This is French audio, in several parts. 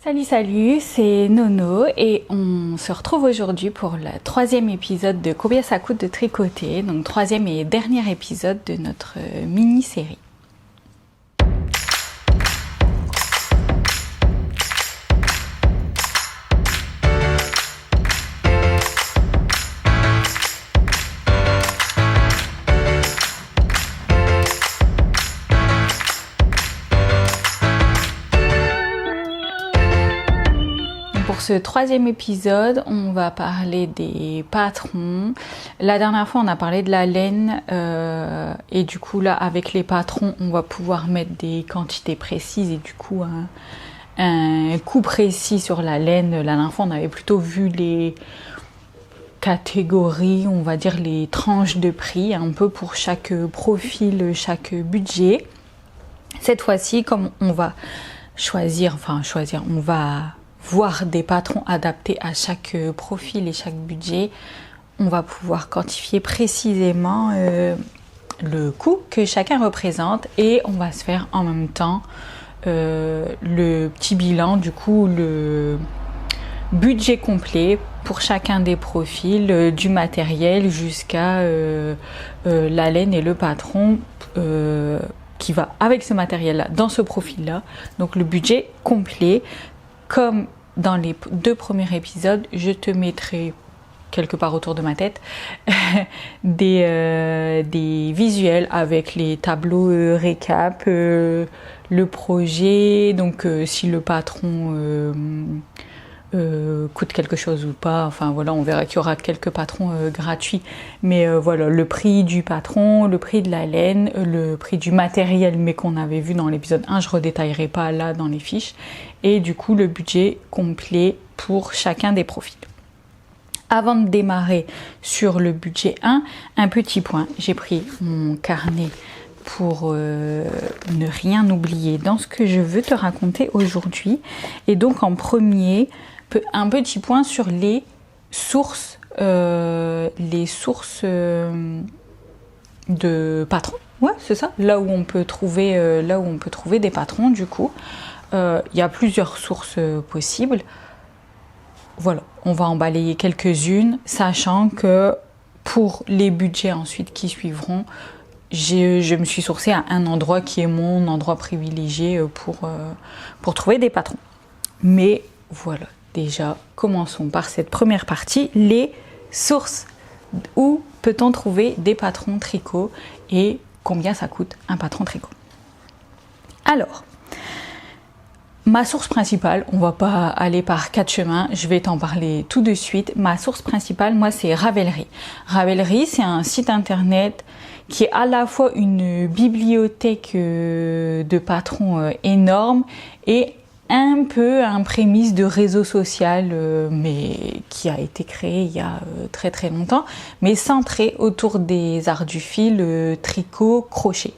Salut, c'est Nono et on se retrouve aujourd'hui pour le troisième épisode de Combien ça coûte de tricoter, donc troisième et dernier épisode de notre mini-série. Pour ce troisième épisode, on va parler des patrons. La dernière fois, on a parlé de la laine et du coup là, avec les patrons, on va pouvoir mettre des quantités précises et du coup un coût précis sur la laine. La dernière fois, on avait plutôt vu les catégories, on va dire les tranches de prix, un peu pour chaque profil, chaque budget. Cette fois-ci, comme on va on va voir des patrons adaptés à chaque profil et chaque budget, on va pouvoir quantifier précisément le coût que chacun représente et on va se faire en même temps le petit bilan, du coup le budget complet pour chacun des profils, du matériel jusqu'à la laine et le patron qui va avec ce matériel-là dans ce profil-là. Donc le budget complet. Comme dans les deux premiers épisodes, je te mettrai quelque part autour de ma tête des visuels avec les tableaux récap, le projet, donc si le patron coûte quelque chose ou pas, enfin voilà, on verra qu'il y aura quelques patrons gratuits, mais voilà, le prix du patron, le prix de la laine, le prix du matériel, mais qu'on avait vu dans l'épisode 1, je redétaillerai pas là dans les fiches, et du coup le budget complet pour chacun des profils. Avant de démarrer sur le budget 1, un petit point, j'ai pris mon carnet pour ne rien oublier dans ce que je veux te raconter aujourd'hui, et donc en premier, un petit point sur les sources de patrons. Ouais, c'est ça. Là où on peut trouver des patrons, du coup, il y a plusieurs sources possibles. Voilà, on va en balayer quelques-unes, sachant que pour les budgets ensuite qui suivront, je me suis sourcée à un endroit qui est mon endroit privilégié pour trouver des patrons. Mais voilà, déjà, commençons par cette première partie, les sources. Où peut-on trouver des patrons tricot et combien ça coûte un patron tricot? Alors, ma source principale, on va pas aller par quatre chemins, je vais t'en parler tout de suite. Ma source principale, moi, c'est Ravelry. Ravelry, c'est un site internet qui est à la fois une bibliothèque de patrons énorme et un peu un prémisse de réseau social, mais qui a été créé il y a très très longtemps, mais centré autour des arts du fil, tricot, crochet.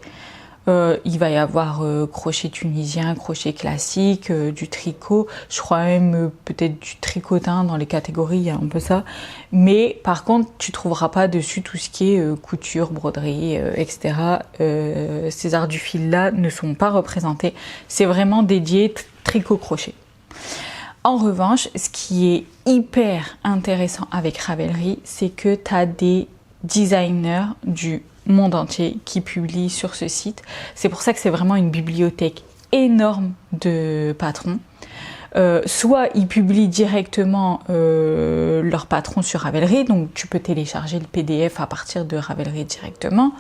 Il va y avoir crochet tunisien, crochet classique, du tricot, je crois même peut-être du tricotin dans les catégories, il y a un peu ça. Mais par contre, tu trouveras pas dessus tout ce qui est couture, broderie, etc. Ces arts du fil-là ne sont pas représentés. C'est vraiment dédié tricot-crochet. En revanche, ce qui est hyper intéressant avec Ravelry, c'est que tu as des designers du monde entier qui publient sur ce site. C'est pour ça que c'est vraiment une bibliothèque énorme de patrons. Soit ils publient directement leurs patrons sur Ravelry, donc tu peux télécharger le PDF à partir de Ravelry directement,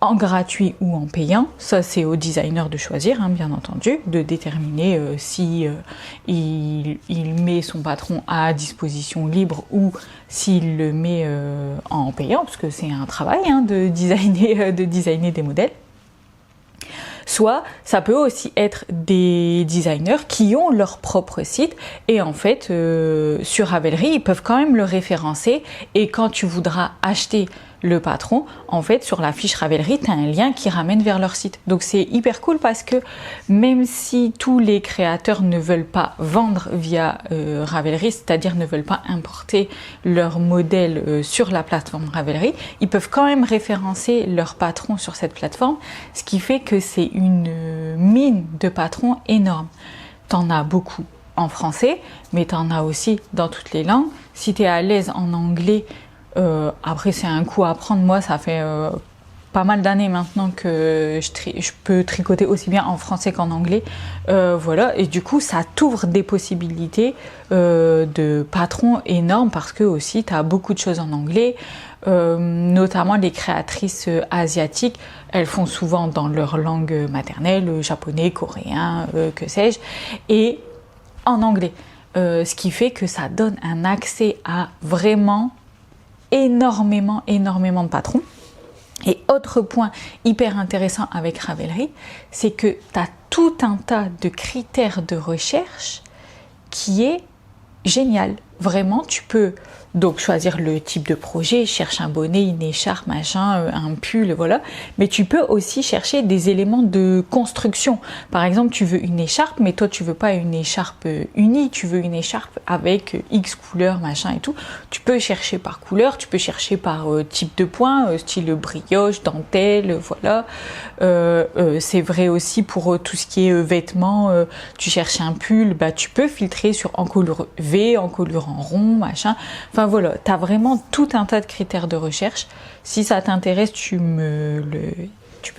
en gratuit ou en payant. Ça, c'est au designer de choisir, hein, bien entendu, de déterminer si il met son patron à disposition libre ou s'il le met en payant, parce que c'est un travail hein, de designer des modèles. Soit ça peut aussi être des designers qui ont leur propre site et en fait sur Ravelry ils peuvent quand même le référencer, et quand tu voudras acheter le patron, en fait sur la fiche Ravelry tu as un lien qui ramène vers leur site. Donc c'est hyper cool parce que même si tous les créateurs ne veulent pas vendre via Ravelry, c'est-à-dire ne veulent pas importer leur modèle sur la plateforme Ravelry, ils peuvent quand même référencer leur patron sur cette plateforme, ce qui fait que c'est une mine de patrons énorme. T'en as beaucoup. en français, mais tu en as aussi dans toutes les langues. Si tu es à l'aise en anglais, après c'est un coup à apprendre. Moi, ça fait pas mal d'années maintenant que je peux tricoter aussi bien en français qu'en anglais. Voilà, et du coup, ça t'ouvre des possibilités de patrons énormes parce que aussi, tu as beaucoup de choses en anglais. Notamment les créatrices asiatiques, elles font souvent dans leur langue maternelle, japonais, coréen, que sais-je, et en anglais. Ce qui fait que ça donne un accès à vraiment énormément de patrons. Et autre point hyper intéressant avec Ravelry, c'est que tu as tout un tas de critères de recherche qui est génial. Vraiment, tu peux donc choisir le type de projet, cherche un bonnet, une écharpe, machin, un pull, voilà. Mais tu peux aussi chercher des éléments de construction. Par exemple, tu veux une écharpe, mais toi tu veux pas une écharpe unie, tu veux une écharpe avec X couleurs, machin et tout. Tu peux chercher par couleur, tu peux chercher par type de point, style brioche, dentelle, voilà. C'est vrai aussi pour tout ce qui est vêtements. Tu cherches un pull, bah tu peux filtrer sur encolure V, encolure en rond, machin. Enfin voilà, tu as vraiment tout un tas de critères de recherche. Si ça t'intéresse, tu peux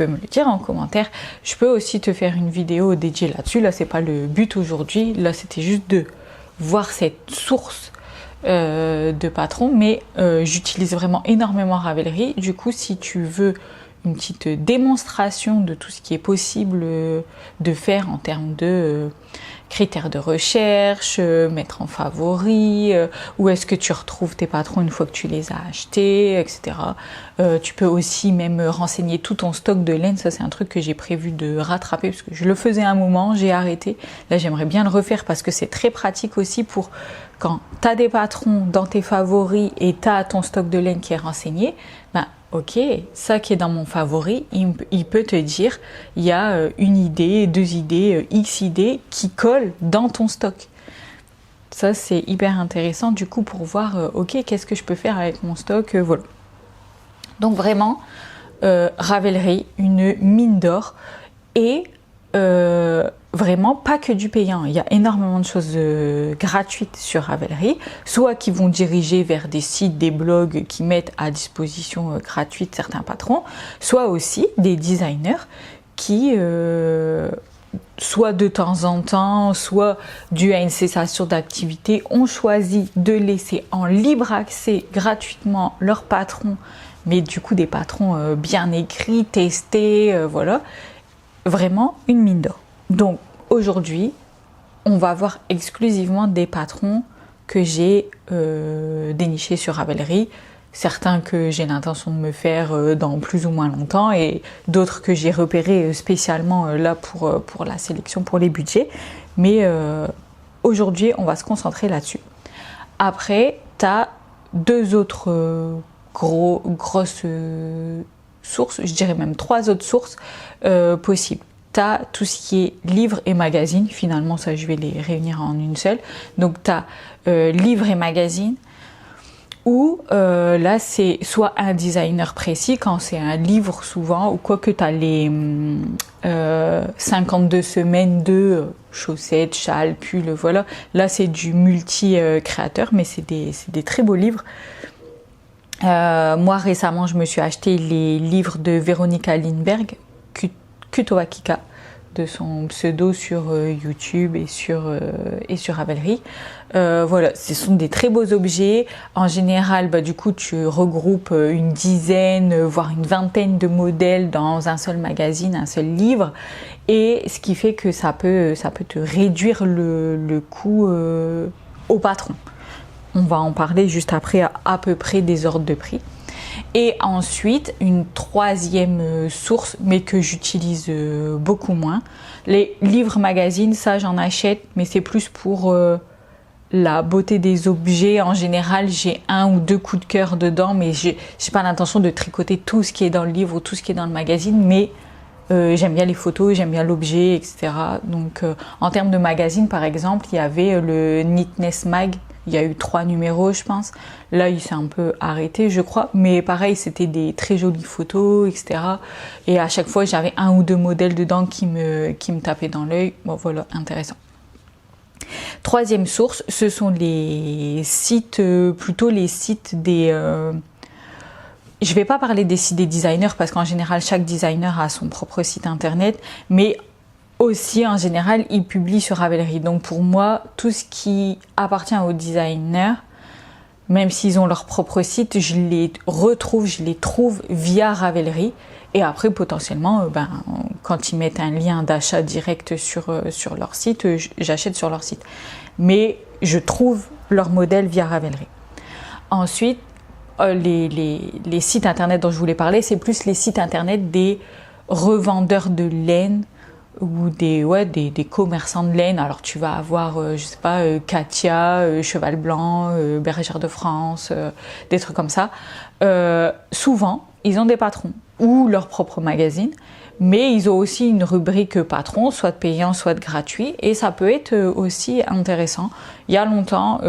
me le dire en commentaire. Je peux aussi te faire une vidéo dédiée là-dessus. Là, c'est pas le but aujourd'hui. Là, c'était juste de voir cette source de patrons. Mais j'utilise vraiment énormément Ravelry. Du coup, si tu veux une petite démonstration de tout ce qui est possible de faire en termes de critères de recherche, mettre en favori, où est-ce que tu retrouves tes patrons une fois que tu les as achetés, etc. Tu peux aussi même renseigner tout ton stock de laine. Ça, c'est un truc que j'ai prévu de rattraper parce que je le faisais un moment, j'ai arrêté. Là, j'aimerais bien le refaire parce que c'est très pratique aussi pour quand tu as des patrons dans tes favoris et tu as ton stock de laine qui est renseigné, ben, ok, ça qui est dans mon favori, il peut te dire, il y a une idée, 2 idées, X idées qui collent dans ton stock. Ça, c'est hyper intéressant du coup pour voir, ok, qu'est-ce que je peux faire avec mon stock, voilà. Donc vraiment, Ravelry, une mine d'or et vraiment pas que du payant. Il y a énormément de choses gratuites sur Ravelry, soit qui vont diriger vers des sites, des blogs qui mettent à disposition gratuite certains patrons, soit aussi des designers qui, soit de temps en temps, soit dû à une cessation d'activité, ont choisi de laisser en libre accès gratuitement leurs patrons, mais du coup des patrons bien écrits, testés, voilà. Vraiment une mine d'or. Donc aujourd'hui, on va voir exclusivement des patrons que j'ai dénichés sur Ravelry, certains que j'ai l'intention de me faire dans plus ou moins longtemps et d'autres que j'ai repérés spécialement là pour la sélection, pour les budgets. Mais aujourd'hui, on va se concentrer là-dessus. Après, tu as 2 autres grosses sources, je dirais même 3 autres sources possibles. Tu as tout ce qui est livres et magazines, finalement ça je vais les réunir en une seule. Donc tu as livres et magazines où là c'est soit un designer précis, quand c'est un livre souvent, ou quoi que tu as les 52 semaines de chaussettes, châles, pulls, voilà. Là c'est du multi-créateur, mais c'est des très beaux livres. Moi récemment je me suis acheté les livres de Veronica Lindberg, Kutowakika, de son pseudo sur YouTube et sur Ravelry. Voilà, ce sont des très beaux objets. En général, du coup, tu regroupes une dizaine, voire une vingtaine de modèles dans un seul magazine, un seul livre. Et ce qui fait que ça peut te réduire le coût au patron. On va en parler juste après à peu près des ordres de prix. Et ensuite, une 3e source, mais que j'utilise beaucoup moins. Les livres magazines, ça j'en achète, mais c'est plus pour la beauté des objets. En général, j'ai 1 ou 2 coups de cœur dedans, mais j'ai pas l'intention de tricoter tout ce qui est dans le livre ou tout ce qui est dans le magazine, mais j'aime bien les photos, j'aime bien l'objet, etc. Donc en termes de magazine, par exemple, il y avait le Neatness Mag. Il y a eu 3 numéros, je pense. Là, il s'est un peu arrêté, je crois. Mais pareil, c'était des très jolies photos, etc. Et à chaque fois, j'avais 1 ou 2 modèles dedans qui me tapaient dans l'œil. Bon, voilà, intéressant. Troisième source, ce sont les sites, plutôt les sites des... je ne vais pas parler des sites des designers parce qu'en général, chaque designer a son propre site internet, mais aussi, en général, ils publient sur Ravelry. Donc pour moi, tout ce qui appartient aux designers, même s'ils ont leur propre site, je les trouve via Ravelry. Et après, potentiellement, quand ils mettent un lien d'achat direct sur leur site, j'achète sur leur site. Mais je trouve leur modèle via Ravelry. Ensuite, les sites internet dont je voulais parler, c'est plus les sites internet des revendeurs de laine ou des commerçants de laine. Alors tu vas avoir, je sais pas, Katia, Cheval Blanc, Bergère de France, des trucs comme ça. Souvent, ils ont des patrons ou leur propre magazine, mais ils ont aussi une rubrique patron, soit payant, soit gratuit, et ça peut être aussi intéressant. Il y a longtemps,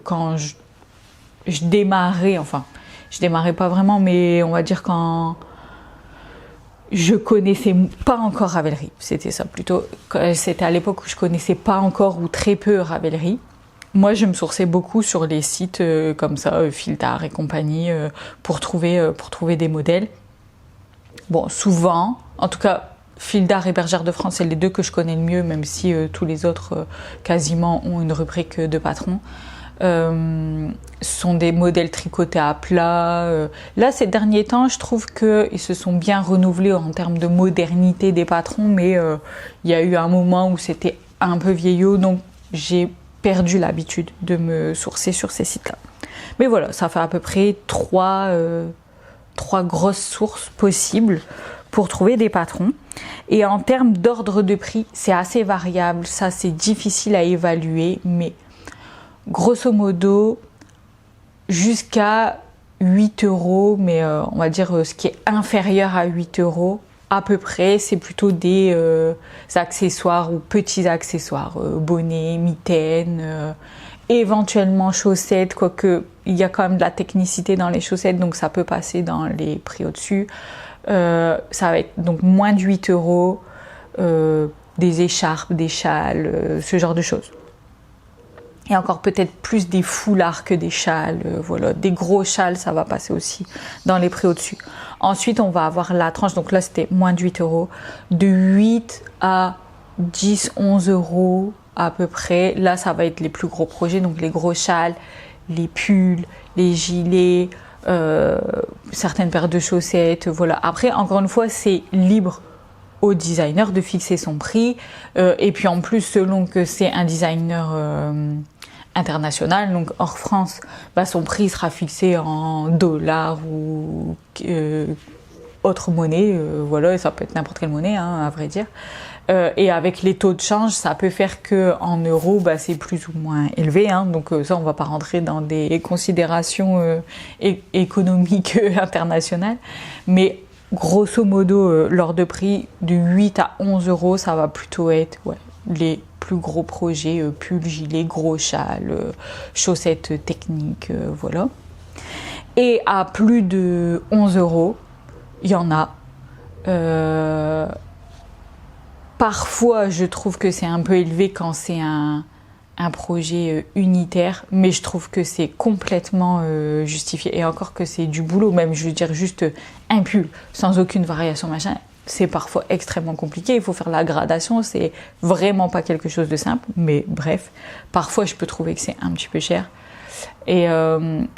quand je démarrais, enfin, je démarrais pas vraiment, mais on va dire quand je connaissais pas encore Ravelry, c'était ça plutôt. C'était à l'époque où je connaissais pas encore ou très peu Ravelry. Moi, je me sourçais beaucoup sur les sites comme ça, Fildar et compagnie, pour trouver des modèles. Bon, souvent, en tout cas, Fildar et Bergère de France, c'est les deux que je connais le mieux, même si tous les autres quasiment ont une rubrique de patron. Sont des modèles tricotés à plat. Là, ces derniers temps, je trouve qu'ils se sont bien renouvelés en termes de modernité des patrons, mais il y a eu un moment où c'était un peu vieillot, donc j'ai perdu l'habitude de me sourcer sur ces sites-là. Mais voilà, ça fait à peu près trois grosses sources possibles pour trouver des patrons. Et en termes d'ordre de prix, c'est assez variable, ça c'est difficile à évaluer, mais grosso modo, jusqu'à 8 €, mais on va dire ce qui est inférieur à 8 € à peu près, c'est plutôt des accessoires ou petits accessoires, bonnets, mitaines, éventuellement chaussettes, quoique il y a quand même de la technicité dans les chaussettes, donc ça peut passer dans les prix au-dessus. Ça va être donc moins de 8 €, des écharpes, des châles, ce genre de choses. Et encore peut-être plus des foulards que des châles, voilà. Des gros châles, ça va passer aussi dans les prix au-dessus. Ensuite, on va avoir la tranche, donc là c'était moins de 8 €, de 8 à 10, 11 € à peu près. Là, ça va être les plus gros projets, donc les gros châles, les pulls, les gilets, certaines paires de chaussettes, voilà. Après, encore une fois, c'est libre au designer de fixer son prix, et puis en plus, selon que c'est un designer international, donc hors France, son prix sera fixé en dollars ou autre monnaie, voilà, et ça peut être n'importe quelle monnaie, hein, à vrai dire. Et avec les taux de change, ça peut faire que en euros, c'est plus ou moins élevé, hein, donc ça, on va pas rentrer dans des considérations économiques internationales, mais grosso modo, l'ordre de prix de 8 à 11 €, ça va plutôt être les plus gros projets, pulls, gilets, gros châles, chaussettes techniques, voilà. Et à plus de 11 €, il y en a. Parfois, je trouve que c'est un peu élevé quand c'est un projet unitaire, mais je trouve que c'est complètement justifié. Et encore que c'est du boulot, même, je veux dire, juste un pull, sans aucune variation, machin, c'est parfois extrêmement compliqué. Il faut faire la gradation, c'est vraiment pas quelque chose de simple, mais bref, parfois je peux trouver que c'est un petit peu cher. Et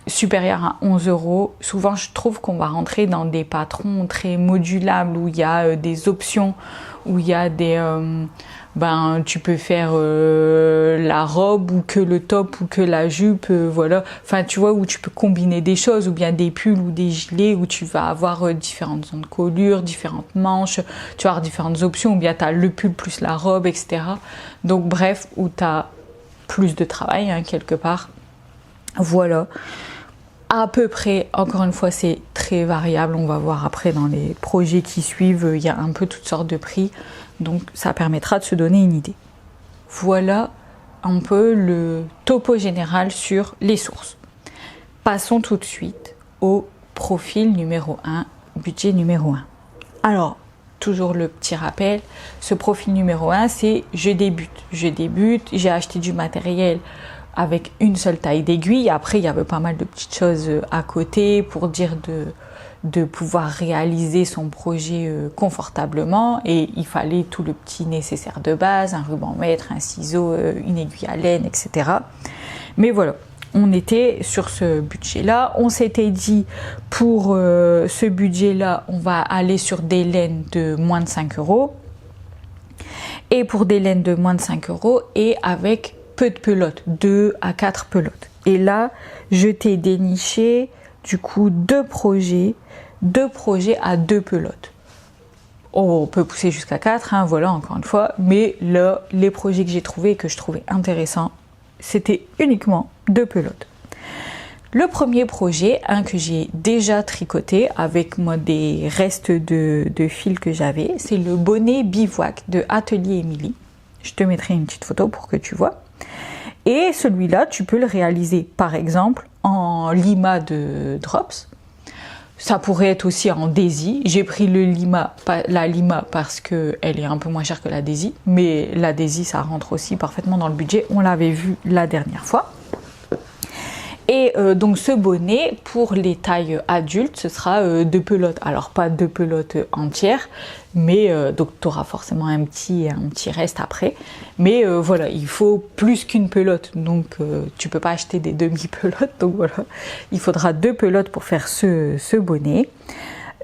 supérieur à 11 €, souvent je trouve qu'on va rentrer dans des patrons très modulables où il y a des options, où il y a des tu peux faire la robe ou que le top ou que la jupe, voilà, enfin tu vois, où tu peux combiner des choses, ou bien des pulls ou des gilets où tu vas avoir différentes zones de colure, différentes manches, tu vas avoir différentes options, ou bien tu as le pull plus la robe, etc. Donc bref, où tu as plus de travail, hein, quelque part. Voilà, à peu près, encore une fois, c'est très variable. On va voir après dans les projets qui suivent, il y a un peu toutes sortes de prix. Donc ça permettra de se donner une idée. Voilà un peu le topo général sur les sources. Passons tout de suite au profil numéro 1, budget numéro 1. Alors, toujours le petit rappel, ce profil numéro 1, c'est je débute, j'ai acheté du matériel avec une seule taille d'aiguille. Après, il y avait pas mal de petites choses à côté pour dire de pouvoir réaliser son projet confortablement, et il fallait tout le petit nécessaire de base, un ruban mètre, un ciseau, une aiguille à laine, etc. Mais voilà, on était sur ce budget-là. On s'était dit pour ce budget-là, on va aller sur des laines de moins de 5 euros. Et pour des laines de moins de 5 euros et avec peu de pelotes, 2 à 4 pelotes. Et là, je t'ai déniché du coup deux projets à 2 pelotes. On peut pousser jusqu'à 4, hein, voilà, encore une fois. Mais là, les projets que j'ai trouvés et que je trouvais intéressants, c'était uniquement 2 pelotes. Le premier projet, que j'ai déjà tricoté avec moi des restes de fil que j'avais, c'est le bonnet bivouac de Atelier Émilie. Je te mettrai une petite photo pour que tu vois. Et celui-là, tu peux le réaliser par exemple en limas de drops. Ça pourrait être aussi en daisy. J'ai pris la lima parce qu'elle est un peu moins chère que la daisy. Mais la daisy, ça rentre aussi parfaitement dans le budget. On l'avait vu la dernière fois. Et donc ce bonnet, pour les tailles adultes, ce sera 2 pelotes. Alors pas 2 pelotes entières, mais donc tu auras forcément un petit reste après. Mais voilà, il faut plus qu'une pelote, donc tu peux pas acheter des demi-pelotes. Donc voilà, il faudra 2 pelotes pour faire ce bonnet.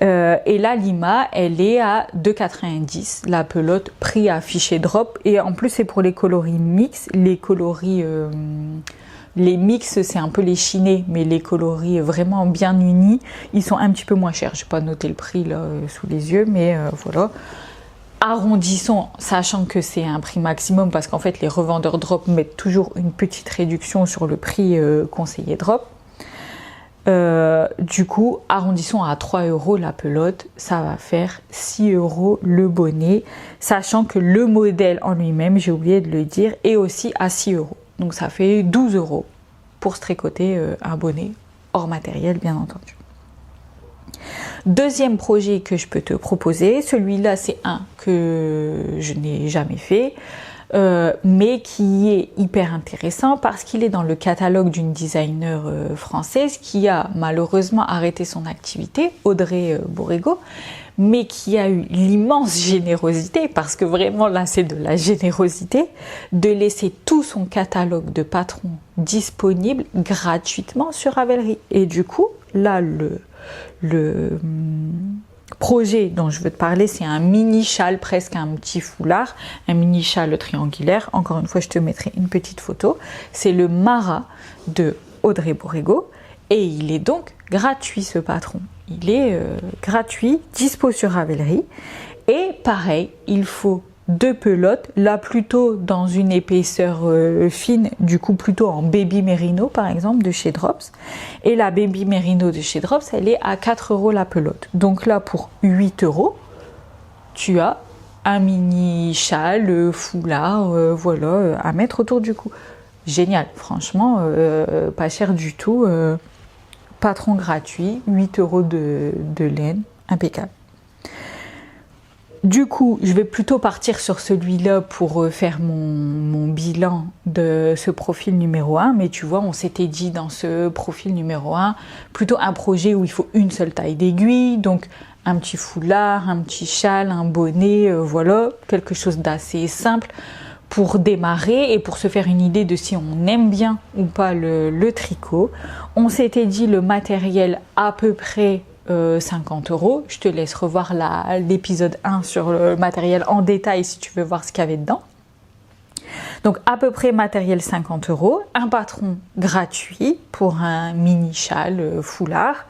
Et la lima, elle est à 2,90 €, la pelote, prix affiché drop. Et en plus c'est pour les coloris mix, les coloris... les mix, c'est un peu les chinés, mais les coloris vraiment bien unis, ils sont un petit peu moins chers. Je n'ai pas noté le prix là sous les yeux, mais voilà. Arrondissons, sachant que c'est un prix maximum, parce qu'en fait les revendeurs drop mettent toujours une petite réduction sur le prix conseillé drop. Du coup, arrondissons à 3 € la pelote, ça va faire 6 € le bonnet, sachant que le modèle en lui-même, j'ai oublié de le dire, est aussi à 6 €. Donc ça fait 12 € pour se tricoter un bonnet, hors matériel bien entendu. Deuxième projet que je peux te proposer, celui-là c'est un que je n'ai jamais fait, mais qui est hyper intéressant parce qu'il est dans le catalogue d'une designer française qui a malheureusement arrêté son activité, Audrey Borrego, mais qui a eu l'immense générosité, parce que vraiment là c'est de la générosité, de laisser tout son catalogue de patrons disponible gratuitement sur Ravelry. Et du coup, là le projet dont je veux te parler, c'est un mini châle, presque un petit foulard, un mini châle triangulaire. Encore une fois, je te mettrai une petite photo. C'est le Mara de Audrey Borrego et il est donc gratuit ce patron. Il est gratuit, dispo sur Ravelry. Et pareil, il faut 2 pelotes, là plutôt dans une épaisseur fine, du coup plutôt en baby merino par exemple de chez Drops. Et la baby merino de chez Drops, elle est à 4 € la pelote. Donc là pour 8 €, tu as un mini châle, foulard, voilà, à mettre autour du cou. Génial, franchement, pas cher du tout. Patron gratuit, 8 € de laine, impeccable. Du coup, je vais plutôt partir sur celui-là pour faire mon bilan de ce profil numéro 1. Mais tu vois, on s'était dit dans ce profil numéro 1, plutôt un projet où il faut une seule taille d'aiguille. Donc, un petit foulard, un petit châle, un bonnet, voilà, quelque chose d'assez simple pour démarrer et pour se faire une idée de si on aime bien ou pas le tricot. On s'était dit le matériel à peu près 50 €. Je te laisse revoir l'épisode 1 sur le matériel en détail si tu veux voir ce qu'il y avait dedans. Donc à peu près matériel 50 €, un patron gratuit pour un mini châle foulard,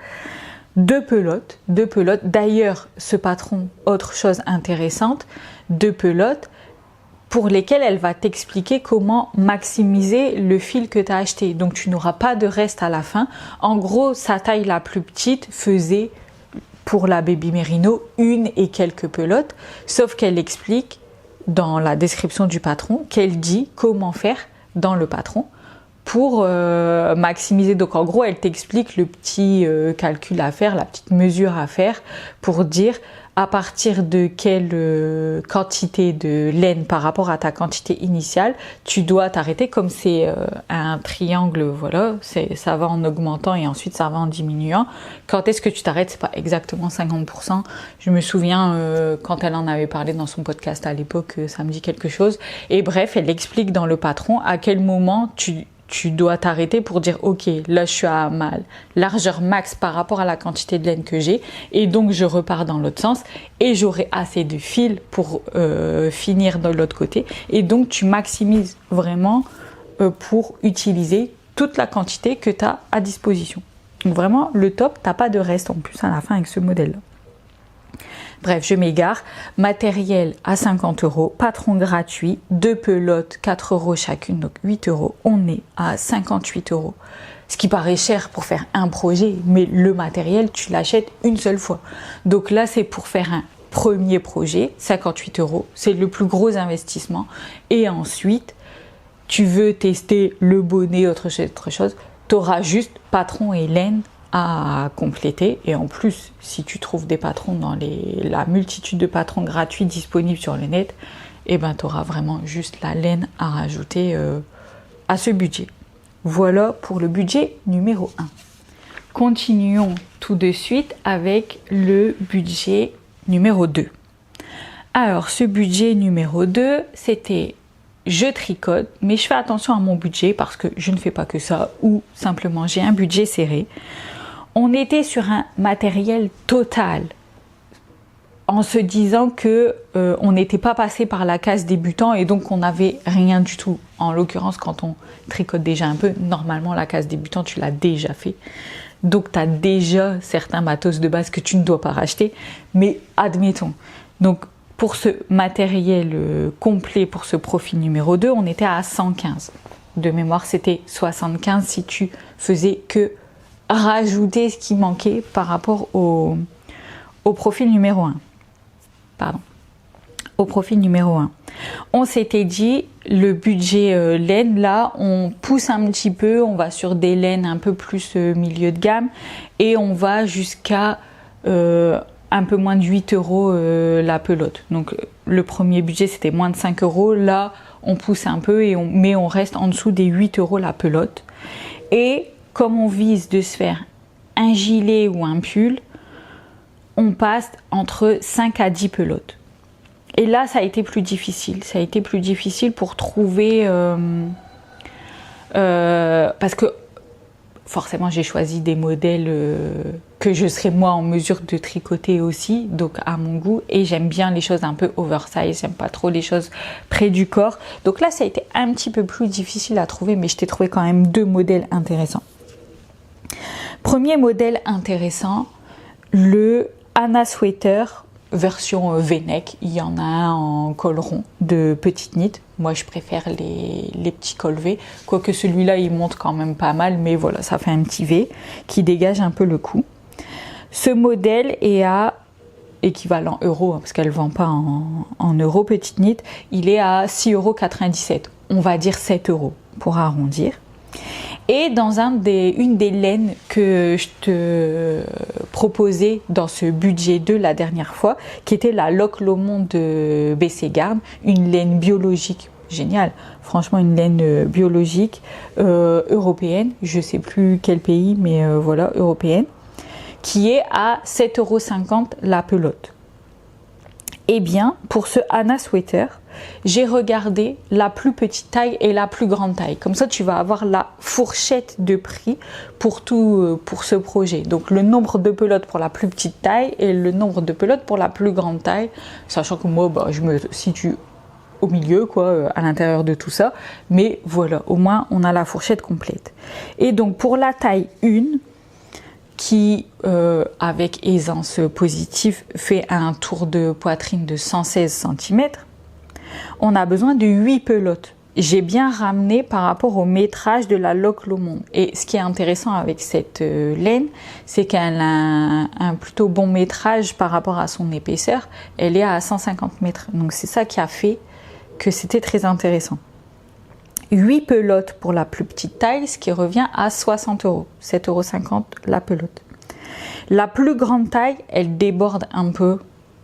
2 pelotes. D'ailleurs, ce patron, autre chose intéressante, 2 pelotes pour lesquelles elle va t'expliquer comment maximiser le fil que tu as acheté. Donc tu n'auras pas de reste à la fin. En gros, sa taille la plus petite faisait, pour la baby merino, 1 et quelques pelotes, sauf qu'elle explique dans la description du patron qu'elle dit comment faire dans le patron pour maximiser. Donc en gros, elle t'explique le petit calcul à faire, la petite mesure à faire pour dire à partir de quelle quantité de laine par rapport à ta quantité initiale, tu dois t'arrêter. Comme c'est un triangle, voilà, ça va en augmentant et ensuite ça va en diminuant. Quand est-ce que tu t'arrêtes? C'est pas exactement 50%. Je me souviens quand elle en avait parlé dans son podcast à l'époque, ça me dit quelque chose. Et bref, elle explique dans le patron à quel moment tu dois t'arrêter pour dire ok, là je suis à ma largeur max par rapport à la quantité de laine que j'ai, et donc je repars dans l'autre sens et j'aurai assez de fil pour finir de l'autre côté, et donc tu maximises vraiment pour utiliser toute la quantité que tu as à disposition. Donc vraiment le top, t'as pas de reste en plus à la fin avec ce modèle là. Bref, je m'égare. Matériel à 50 €, patron gratuit, 2 pelotes, 4 € chacune, donc 8 €. On est à 58 €. Ce qui paraît cher pour faire un projet, mais le matériel, tu l'achètes une seule fois. Donc là, c'est pour faire un premier projet, 58 €. C'est le plus gros investissement. Et ensuite, tu veux tester le bonnet, autre chose, tu auras juste patron et laine à compléter. Et en plus, si tu trouves des patrons dans la multitude de patrons gratuits disponibles sur le net, et ben tu auras vraiment juste la laine à rajouter à ce budget. Voilà pour le budget numéro 1. Continuons tout de suite avec le budget numéro 2. Alors ce budget numéro 2, c'était je tricote, mais je fais attention à mon budget parce que je ne fais pas que ça, ou simplement j'ai un budget serré. On était sur un matériel total, en se disant que on n'était pas passé par la case débutant et donc on n'avait rien du tout. En l'occurrence, quand on tricote déjà un peu, normalement la case débutant tu l'as déjà fait. Donc tu as déjà certains matos de base que tu ne dois pas racheter, mais admettons. Donc pour ce matériel complet, pour ce profil numéro 2, on était à 115. De mémoire, c'était 75 si tu faisais que rajouter ce qui manquait par rapport au profil numéro 1. Pardon. Au profil numéro 1. On s'était dit, le budget laine, là, on pousse un petit peu, on va sur des laines un peu plus milieu de gamme et on va jusqu'à un peu moins de 8 € la pelote. Donc le premier budget c'était moins de 5 €. Là, on pousse un peu, mais on reste en dessous des 8 € la pelote. Et comme on vise de se faire un gilet ou un pull, on passe entre 5 à 10 pelotes. Et là, ça a été plus difficile. Ça a été plus difficile pour trouver... parce que forcément, j'ai choisi des modèles que je serais moi en mesure de tricoter aussi, donc à mon goût. Et j'aime bien les choses un peu oversize, j'aime pas trop les choses près du corps. Donc là, ça a été un petit peu plus difficile à trouver, mais je t'ai trouvé quand même 2 modèles intéressants. Premier modèle intéressant, le Anna Sweater version V-neck. Il y en a un en col rond de petite knit. Moi je préfère les petits cols V, quoique celui-là il monte quand même pas mal, mais voilà, ça fait un petit V qui dégage un peu le cou. Ce modèle est à équivalent euro, parce qu'elle ne vend pas en euros petite knit, il est à 6,97 €. On va dire 7 € pour arrondir. Et dans une des laines que je te proposais dans ce budget 2 la dernière fois, qui était la Loc Lomond de BC Garn, une laine biologique, géniale, franchement une laine biologique européenne, je sais plus quel pays, mais voilà, européenne, qui est à 7,50 € la pelote. Eh bien, pour ce Anna Sweater, j'ai regardé la plus petite taille et la plus grande taille. Comme ça, tu vas avoir la fourchette de prix pour ce projet. Donc, le nombre de pelotes pour la plus petite taille et le nombre de pelotes pour la plus grande taille. Sachant que moi, je me situe au milieu, quoi, à l'intérieur de tout ça. Mais voilà, au moins, on a la fourchette complète. Et donc, pour la taille 1, qui, avec aisance positive, fait un tour de poitrine de 116 cm, on a besoin de 8 pelotes. J'ai bien ramené par rapport au métrage de la Loc Lomond. Et ce qui est intéressant avec cette laine, c'est qu'elle a un plutôt bon métrage par rapport à son épaisseur. Elle est à 150 mètres. Donc c'est ça qui a fait que c'était très intéressant. 8 pelotes pour la plus petite taille, ce qui revient à 60 €, 7,50 € la pelote. La plus grande taille, elle déborde un peu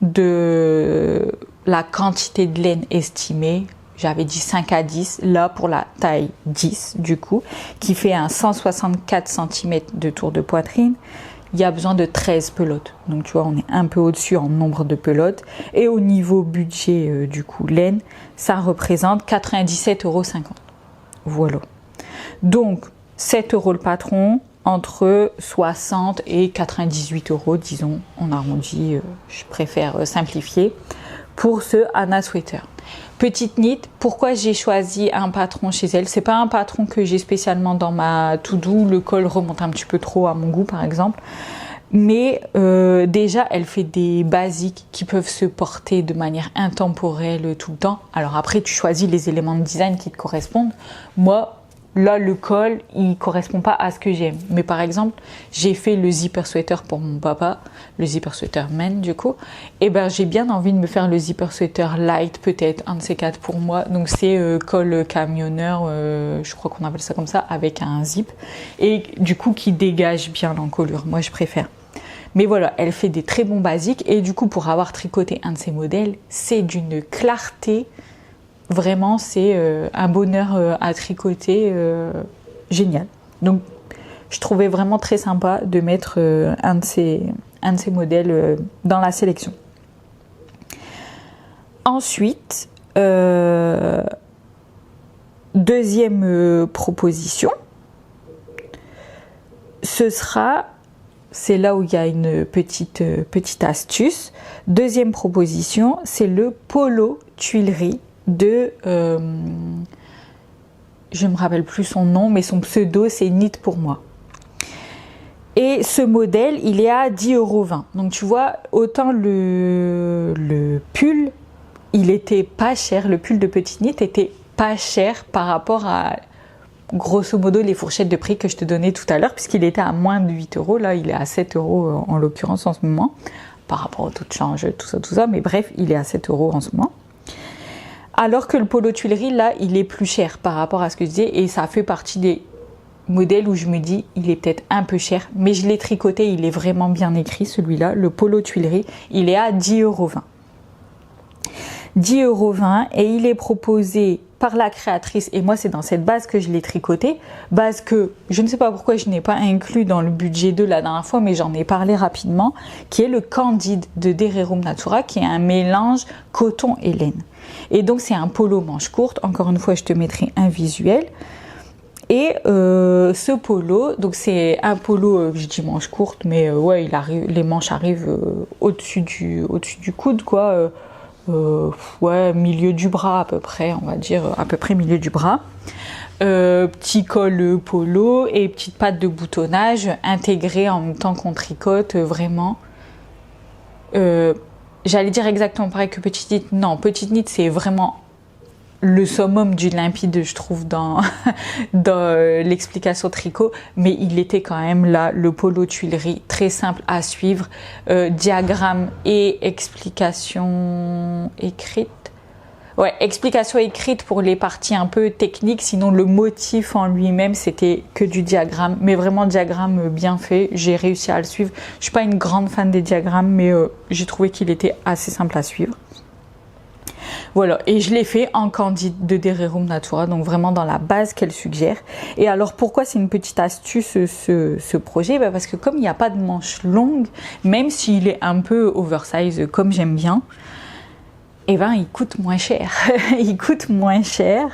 de la quantité de laine estimée. J'avais dit 5 à 10, là pour la taille 10 du coup, qui fait un 164 cm de tour de poitrine, il y a besoin de 13 pelotes. Donc tu vois, on est un peu au-dessus en nombre de pelotes. Et au niveau budget du coup laine, ça représente 97,50 €. Voilà. Donc 7 € le patron, entre 60 et 98 €, disons, on arrondit, je préfère simplifier, pour ce Anna Sweater. Petite knit, pourquoi j'ai choisi un patron chez elle? C'est pas un patron que j'ai spécialement dans ma to-do, le col remonte un petit peu trop à mon goût par exemple, mais déjà elle fait des basiques qui peuvent se porter de manière intemporelle tout le temps. Alors après tu choisis les éléments de design qui te correspondent. Moi, là, le col, il correspond pas à ce que j'aime. Mais par exemple, j'ai fait le zipper sweater pour mon papa, le zipper sweater men du coup. Et ben, j'ai bien envie de me faire le zipper sweater light, peut-être un de ces quatre pour moi. Donc c'est col camionneur, je crois qu'on appelle ça comme ça, avec un zip. Et du coup, qui dégage bien l'encolure. Moi, je préfère. Mais voilà, elle fait des très bons basiques. Et du coup, pour avoir tricoté un de ces modèles, c'est d'une clarté. Vraiment, c'est un bonheur à tricoter, génial. Donc, je trouvais vraiment très sympa de mettre un de ces modèles dans la sélection. Ensuite, deuxième proposition, ce sera, c'est là où il y a une petite astuce. Deuxième proposition, c'est le polo tuilerie de je me rappelle plus son nom, mais son pseudo c'est Knit pour moi. Et ce modèle, il est à 10,20 €. Donc tu vois, autant le pull, il était pas cher, le pull de Petite Knit était pas cher par rapport à grosso modo les fourchettes de prix que je te donnais tout à l'heure, puisqu'il était à moins de 8 €. Là, il est à 7 € en l'occurrence en ce moment, par rapport au taux de change, tout ça. Mais bref, il est à 7 € en ce moment. Alors que le polo tuilerie, là, il est plus cher par rapport à ce que je disais. Et ça fait partie des modèles où je me dis, il est peut-être un peu cher. Mais je l'ai tricoté, il est vraiment bien écrit, celui-là. Le polo tuilerie, il est à 10,20 €. 10,20 € et il est proposé par la créatrice. Et moi, c'est dans cette base que je l'ai tricoté. Base que je ne sais pas pourquoi je n'ai pas inclus dans le budget de la dernière fois, mais j'en ai parlé rapidement, qui est le Candide de Dererum Natura, qui est un mélange coton et laine. Et donc, c'est un polo manche courte. Encore une fois, je te mettrai un visuel. Et ce polo, donc c'est un polo, je dis manche courte, mais ouais, il arrive, les manches arrivent au-dessus du coude, quoi. Ouais, milieu du bras à peu près, on va dire à peu près milieu du bras. Petit col polo et petite patte de boutonnage intégrée en même temps qu'on tricote, vraiment. J'allais dire exactement pareil que Petite Knit. Non, Petite Knit, c'est vraiment le summum du limpide, je trouve, dans l'explication tricot. Mais il était quand même là, le polo tuilerie, très simple à suivre. Diagramme et explication écrite. Ouais, explication écrite pour les parties un peu techniques. Sinon, le motif en lui-même, c'était que du diagramme. Mais vraiment, diagramme bien fait. J'ai réussi à le suivre. Je suis pas une grande fan des diagrammes, mais j'ai trouvé qu'il était assez simple à suivre. Voilà, et je l'ai fait en Candide de Dererum Natura, donc vraiment dans la base qu'elle suggère. Et alors, pourquoi c'est une petite astuce ce projet? Parce que comme il n'y a pas de manche longue, même s'il est un peu oversize comme j'aime bien, eh ben, il coûte moins cher. Il coûte moins cher.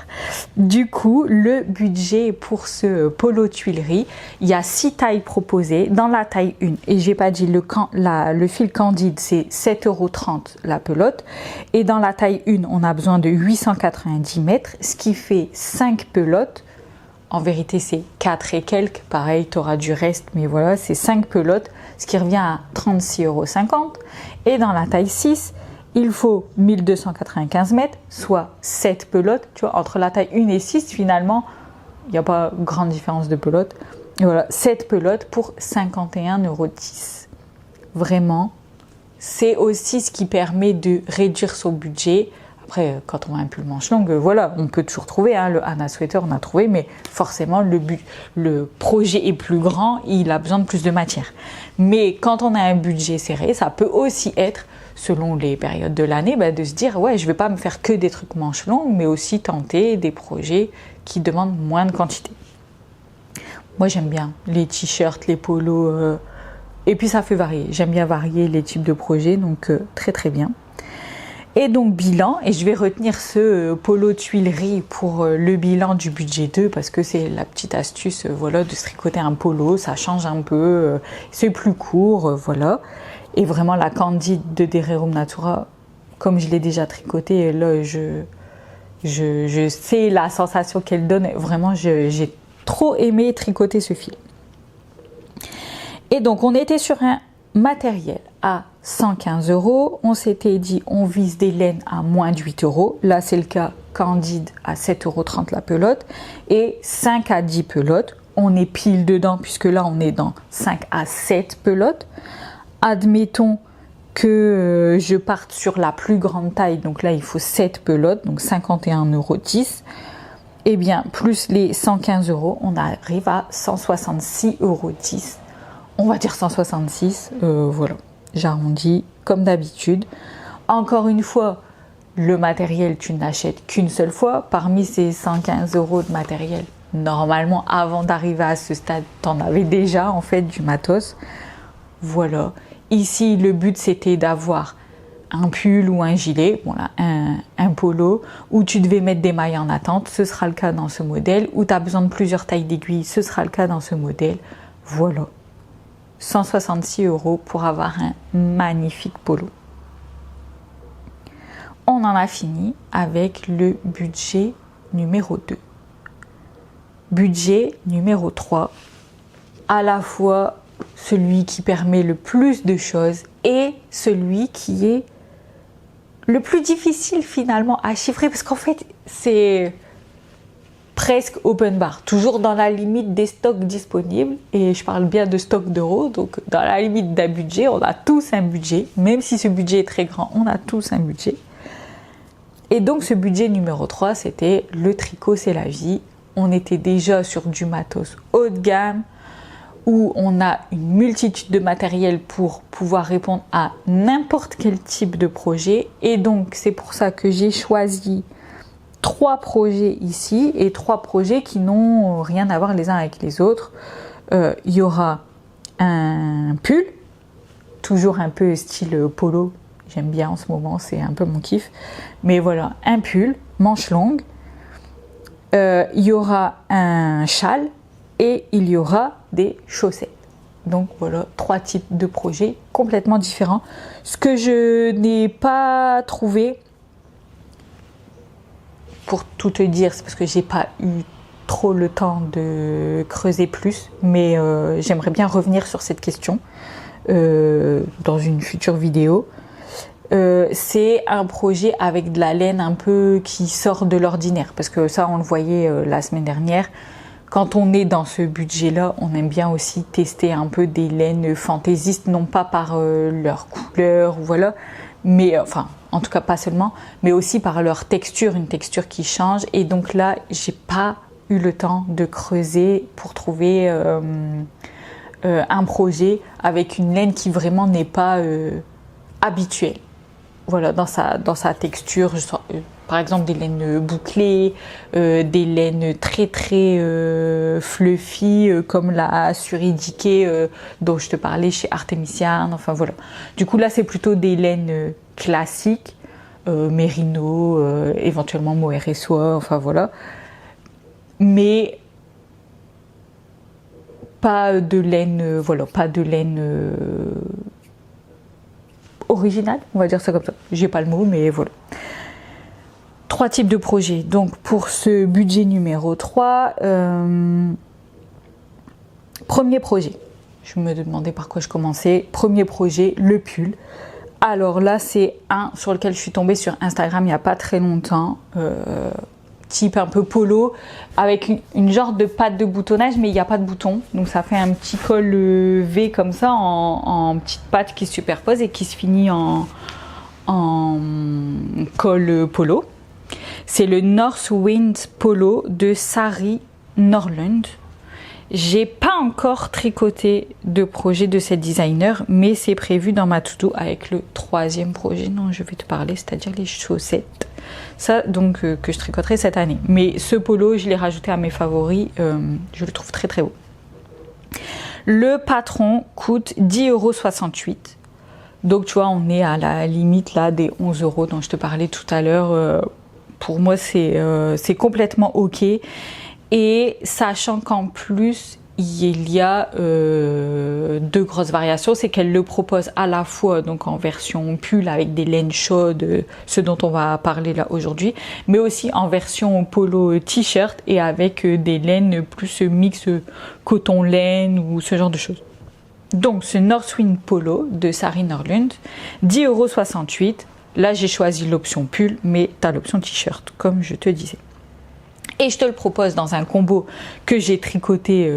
Du coup, le budget pour ce polo tuilerie, il y a 6 tailles proposées. Dans la taille 1, et j'ai pas dit le fil Candide, c'est 7,30 € la pelote. Et dans la taille 1, on a besoin de 890 mètres, ce qui fait 5 pelotes. En vérité, c'est 4 et quelques. Pareil, tu auras du reste, mais voilà, c'est 5 pelotes, ce qui revient à 36,50 €. Et dans la taille 6, il faut 1295 mètres, soit 7 pelotes. Tu vois, entre la taille 1 et 6, finalement, il n'y a pas grande différence de pelotes. Et voilà, 7 pelotes pour 51,10 €. Vraiment, c'est aussi ce qui permet de réduire son budget. Après, quand on a un pull manche longue, voilà, on peut toujours trouver. Hein, le Anna Sweater, on a trouvé, mais forcément, le projet est plus grand, il a besoin de plus de matière. Mais quand on a un budget serré, ça peut aussi être selon les périodes de l'année, de se dire ouais, je vais pas me faire que des trucs manches longues, mais aussi tenter des projets qui demandent moins de quantité. Moi j'aime bien les t-shirts, les polos, et puis ça fait varier. J'aime bien varier les types de projets, donc très très bien. Et donc bilan, et je vais retenir ce polo tuilerie pour le bilan du budget 2 parce que c'est la petite astuce voilà, de se tricoter un polo, ça change un peu, c'est plus court, voilà. Et vraiment la Candide de Dererum Natura, comme je l'ai déjà tricoté, là je sais la sensation qu'elle donne, vraiment j'ai trop aimé tricoter ce fil. Et donc on était sur un matériel à 115 €, on s'était dit on vise des laines à moins de 8 €, là c'est le cas Candide à 7,30 € la pelote et 5 à 10 pelotes, on est pile dedans puisque là on est dans 5 à 7 pelotes. Admettons que je parte sur la plus grande taille, donc là il faut 7 pelotes, donc 51,10 €, et bien plus les 115 €, on arrive à 166,10 €. On va dire 166, voilà, j'arrondis comme d'habitude. Encore une fois, le matériel, tu n'achètes qu'une seule fois. Parmi ces 115 € de matériel, normalement, avant d'arriver à ce stade, tu en avais déjà en fait du matos. Voilà. Ici, le but, c'était d'avoir un pull ou un gilet, voilà, un polo, où tu devais mettre des mailles en attente. Ce sera le cas dans ce modèle. Où tu as besoin de plusieurs tailles d'aiguilles, ce sera le cas dans ce modèle. Voilà. 166 € pour avoir un magnifique polo. On en a fini avec le budget numéro 2. Budget numéro 3, à la fois celui qui permet le plus de choses et celui qui est le plus difficile finalement à chiffrer parce qu'en fait c'est presque open bar, toujours dans la limite des stocks disponibles, et je parle bien de stock d'euros, donc dans la limite d'un budget, on a tous un budget, même si ce budget est très grand, on a tous un budget. Et donc ce budget numéro 3, c'était le tricot c'est la vie. On était déjà sur du matos haut de gamme, où on a une multitude de matériel pour pouvoir répondre à n'importe quel type de projet, et donc c'est pour ça que j'ai choisi 3 projets ici, et 3 projets qui n'ont rien à voir les uns avec les autres. Il y aura un pull, toujours un peu style polo, j'aime bien en ce moment, c'est un peu mon kiff, mais voilà, un pull, manche longue, il y aura un châle, et il y aura des chaussettes. Donc voilà, 3 types de projets complètement différents. Ce que je n'ai pas trouvé, pour tout te dire, c'est parce que j'ai pas eu trop le temps de creuser plus, mais j'aimerais bien revenir sur cette question dans une future vidéo. C'est un projet avec de la laine un peu qui sort de l'ordinaire, parce que ça on le voyait la semaine dernière. Quand on est dans ce budget-là, on aime bien aussi tester un peu des laines fantaisistes, non pas par leur couleur, voilà, mais enfin, en tout cas pas seulement, mais aussi par leur texture, une texture qui change. Et donc là, j'ai pas eu le temps de creuser pour trouver un projet avec une laine qui vraiment n'est pas habituelle. Voilà, dans sa texture, par exemple des laines bouclées, des laines très très fluffy, comme la Suridiquée dont je te parlais chez Artemisian, enfin voilà. Du coup là c'est plutôt des laines classiques, mérino, éventuellement mohair et soie, enfin voilà. Mais pas de laine, voilà, pas de laine originale, on va dire ça comme ça. J'ai pas le mot, mais voilà. 3 types de projets. Donc pour ce budget numéro 3, premier projet. Je me demandais par quoi je commençais. Premier projet, le pull. Alors là, c'est un sur lequel je suis tombée sur Instagram il n'y a pas très longtemps. Type un peu polo, avec une genre de patte de boutonnage, mais il n'y a pas de bouton. Donc ça fait un petit col V comme ça, en petite patte qui se superpose et qui se finit en col polo. C'est le Northwind Polo de Sari Norlund. J'ai pas encore tricoté de projet de cette designer, mais c'est prévu dans ma to-do avec le 3e projet dont je vais te parler, c'est-à-dire les chaussettes. Ça, donc, que je tricoterai cette année. Mais ce polo, je l'ai rajouté à mes favoris. Je le trouve très très beau. Le patron coûte 10,68 €. Donc, tu vois, on est à la limite là des 11 € dont je te parlais tout à l'heure. Pour moi, c'est complètement OK. Et sachant qu'en plus, il y a 2 grosses variations, c'est qu'elle le propose à la fois donc en version pull avec des laines chaudes, ce dont on va parler là aujourd'hui, mais aussi en version polo t-shirt et avec des laines plus mix coton-laine ou ce genre de choses. Donc ce Northwind Polo de Sari Nørlund, 10,68 €. Là j'ai choisi l'option pull, mais tu as l'option t-shirt comme je te disais. Et je te le propose dans un combo que j'ai tricoté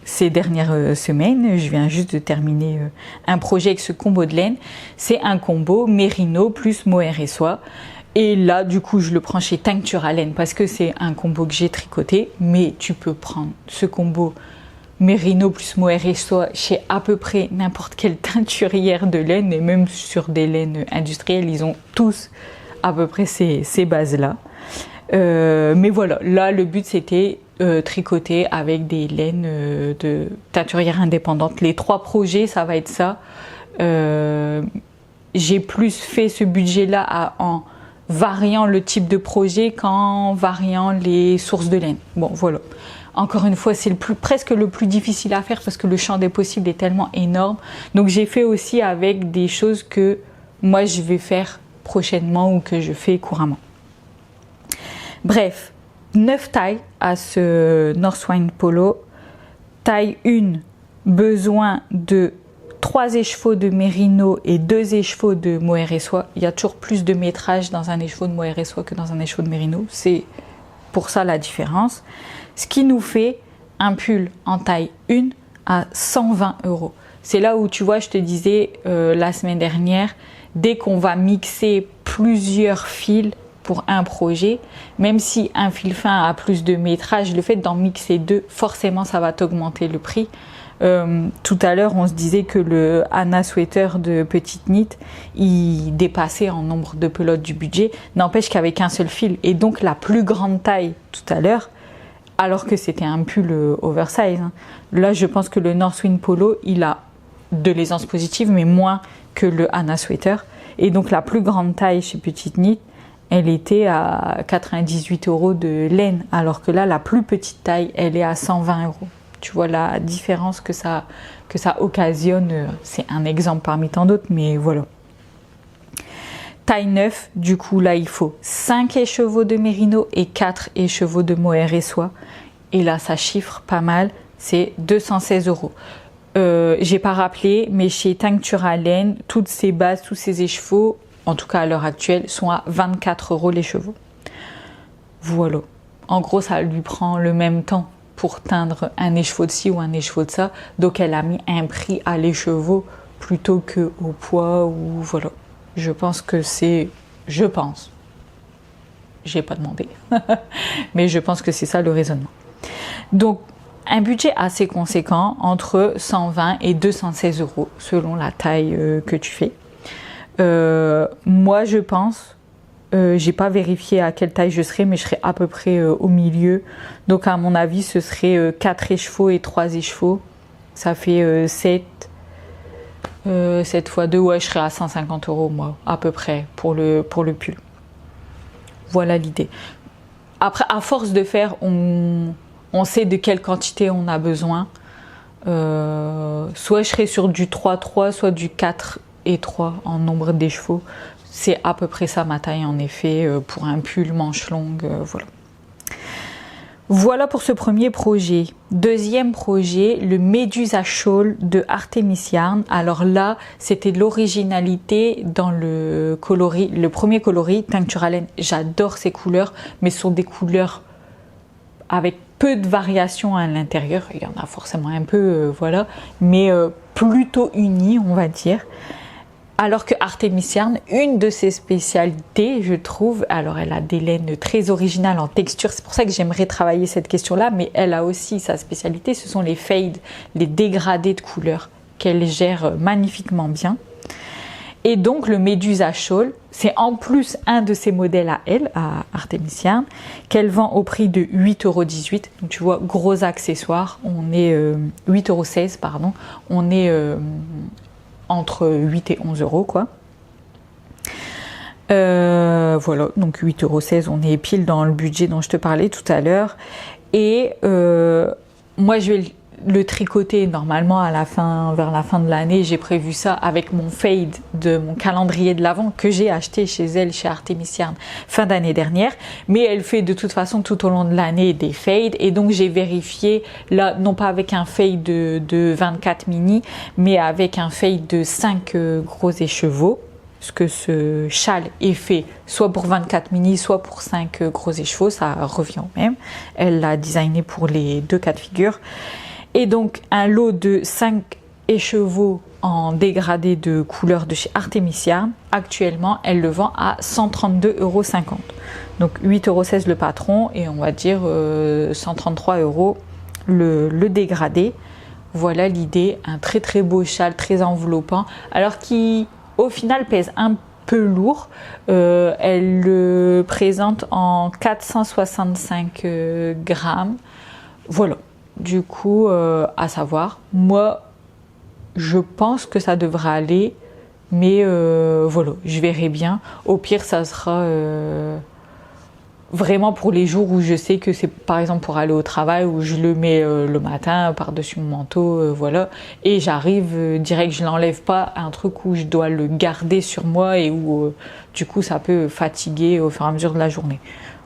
ces dernières semaines. Je viens juste de terminer un projet avec ce combo de laine. C'est un combo mérino plus mohair et soie. Et là, du coup, je le prends chez Teinture à laine parce que c'est un combo que j'ai tricoté. Mais tu peux prendre ce combo mérino plus mohair et soie chez à peu près n'importe quelle teinturière de laine. Et même sur des laines industrielles, ils ont tous à peu près ces bases-là. Mais voilà, là le but c'était tricoter avec des laines de teinturière indépendante. Les 3 projets, ça va être ça. J'ai plus fait ce budget-là en variant le type de projet qu'en variant les sources de laine. Bon, voilà. Encore une fois, c'est presque le plus difficile à faire parce que le champ des possibles est tellement énorme. Donc j'ai fait aussi avec des choses que moi je vais faire prochainement ou que je fais couramment. Bref, 9 tailles à ce Northwind Polo. Taille 1, besoin de 3 écheveaux de mérino et 2 écheveaux de mohair et soie. Il y a toujours plus de métrage dans un écheveau de mohair et soie que dans un écheveau de mérino. C'est pour ça la différence. Ce qui nous fait un pull en taille 1 à 120 €. C'est là où tu vois, je te disais la semaine dernière, dès qu'on va mixer plusieurs fils pour un projet, même si un fil fin a plus de métrage, le fait d'en mixer 2, forcément ça va t'augmenter le prix. Tout à l'heure on se disait que le Anna Sweater de Petite Knit il dépassait en nombre de pelotes du budget, n'empêche qu'avec un seul fil, et donc la plus grande taille tout à l'heure, alors que c'était un pull oversize, hein. Là je pense que le Northwind Polo il a de l'aisance positive mais moins que le Anna Sweater, et donc la plus grande taille chez Petite Knit elle était à 98 € de laine, alors que là, la plus petite taille, elle est à 120 €. Tu vois la différence que ça occasionne. C'est un exemple parmi tant d'autres, mais voilà. Taille 9, du coup, là, il faut 5 écheveaux de mérino et 4 écheveaux de mohair et soie. Et là, ça chiffre pas mal, c'est 216 €. J'ai pas rappelé, mais chez Teinture à laine, toutes ces bases, tous ces écheveaux, en tout cas à l'heure actuelle, sont à 24 € les chevaux. Voilà. En gros, ça lui prend le même temps pour teindre un écheveau de ci ou un écheveau de ça. Donc, elle a mis un prix à l'écheveau plutôt qu'au poids ou voilà. Je pense que c'est... Je pense. J'ai pas demandé. Mais je pense que c'est ça le raisonnement. Donc, un budget assez conséquent, entre 120 et 216 € selon la taille que tu fais. Moi je pense, j'ai pas vérifié à quelle taille je serais, mais je serais à peu près au milieu, donc à mon avis ce serait 4 écheveaux et 3 écheveaux, ça fait 7 x 2, ouais je serais à 150 € moi à peu près pour le pull. Voilà l'idée. Après à force de faire, on sait de quelle quantité on a besoin, soit je serais sur du 3-3, soit du 4 et 3 en nombre d'écheveaux. C'est à peu près ça ma taille en effet pour un pull manche longue, voilà. Voilà pour ce premier projet. Deuxième projet, le Medusa Shawl de Artemis Yarn. Alors là, c'était de l'originalité dans le coloris, le premier coloris, Teinture à laine. J'adore ces couleurs, mais ce sont des couleurs avec peu de variations à l'intérieur. Il y en a forcément un peu, voilà, mais plutôt unies, on va dire. Alors que Artemis Yarn, une de ses spécialités, je trouve, alors elle a des laines très originales en texture, c'est pour ça que j'aimerais travailler cette question-là, mais elle a aussi sa spécialité, ce sont les fades, les dégradés de couleurs qu'elle gère magnifiquement bien. Et donc le Medusa Shawl, c'est en plus un de ses modèles à elle, à Artemis Yarn, qu'elle vend au prix de 8,18 €. Donc tu vois, gros accessoires, on est 8,16 €, pardon, on est entre 8 et 11 € quoi. Voilà, donc 8,16 €, on est pile dans le budget dont je te parlais tout à l'heure. Et moi je vais le tricoter normalement à la fin, vers la fin de l'année. J'ai prévu ça avec mon fade de mon calendrier de l'Avent que j'ai acheté chez elle, chez Artemis Yarn, fin d'année dernière. Mais elle fait de toute façon tout au long de l'année des fades. Et donc j'ai vérifié, là, non pas avec un fade de 24 mini, mais avec un fade de 5 gros écheveaux. Parce que ce châle est fait soit pour 24 mini, soit pour 5 gros écheveaux, ça revient au même. Elle l'a designé pour les deux cas de figure. Et donc un lot de 5 écheveaux en dégradé de couleur de chez Artemis Yarn, actuellement elle le vend à 132,50 €. Donc 8,16 € le patron et on va dire 133 € le dégradé. Voilà l'idée, un très très beau châle, très enveloppant, alors qui au final pèse un peu lourd. Elle le présente en 465 grammes. Voilà. Du coup, à savoir, moi, je pense que ça devrait aller, mais voilà, je verrai bien. Au pire, ça sera vraiment pour les jours où je sais que c'est, par exemple, pour aller au travail, où je le mets le matin par-dessus mon manteau, voilà. Et j'arrive direct, je l'enlève pas, un truc où je dois le garder sur moi et où, du coup, ça peut fatiguer au fur et à mesure de la journée.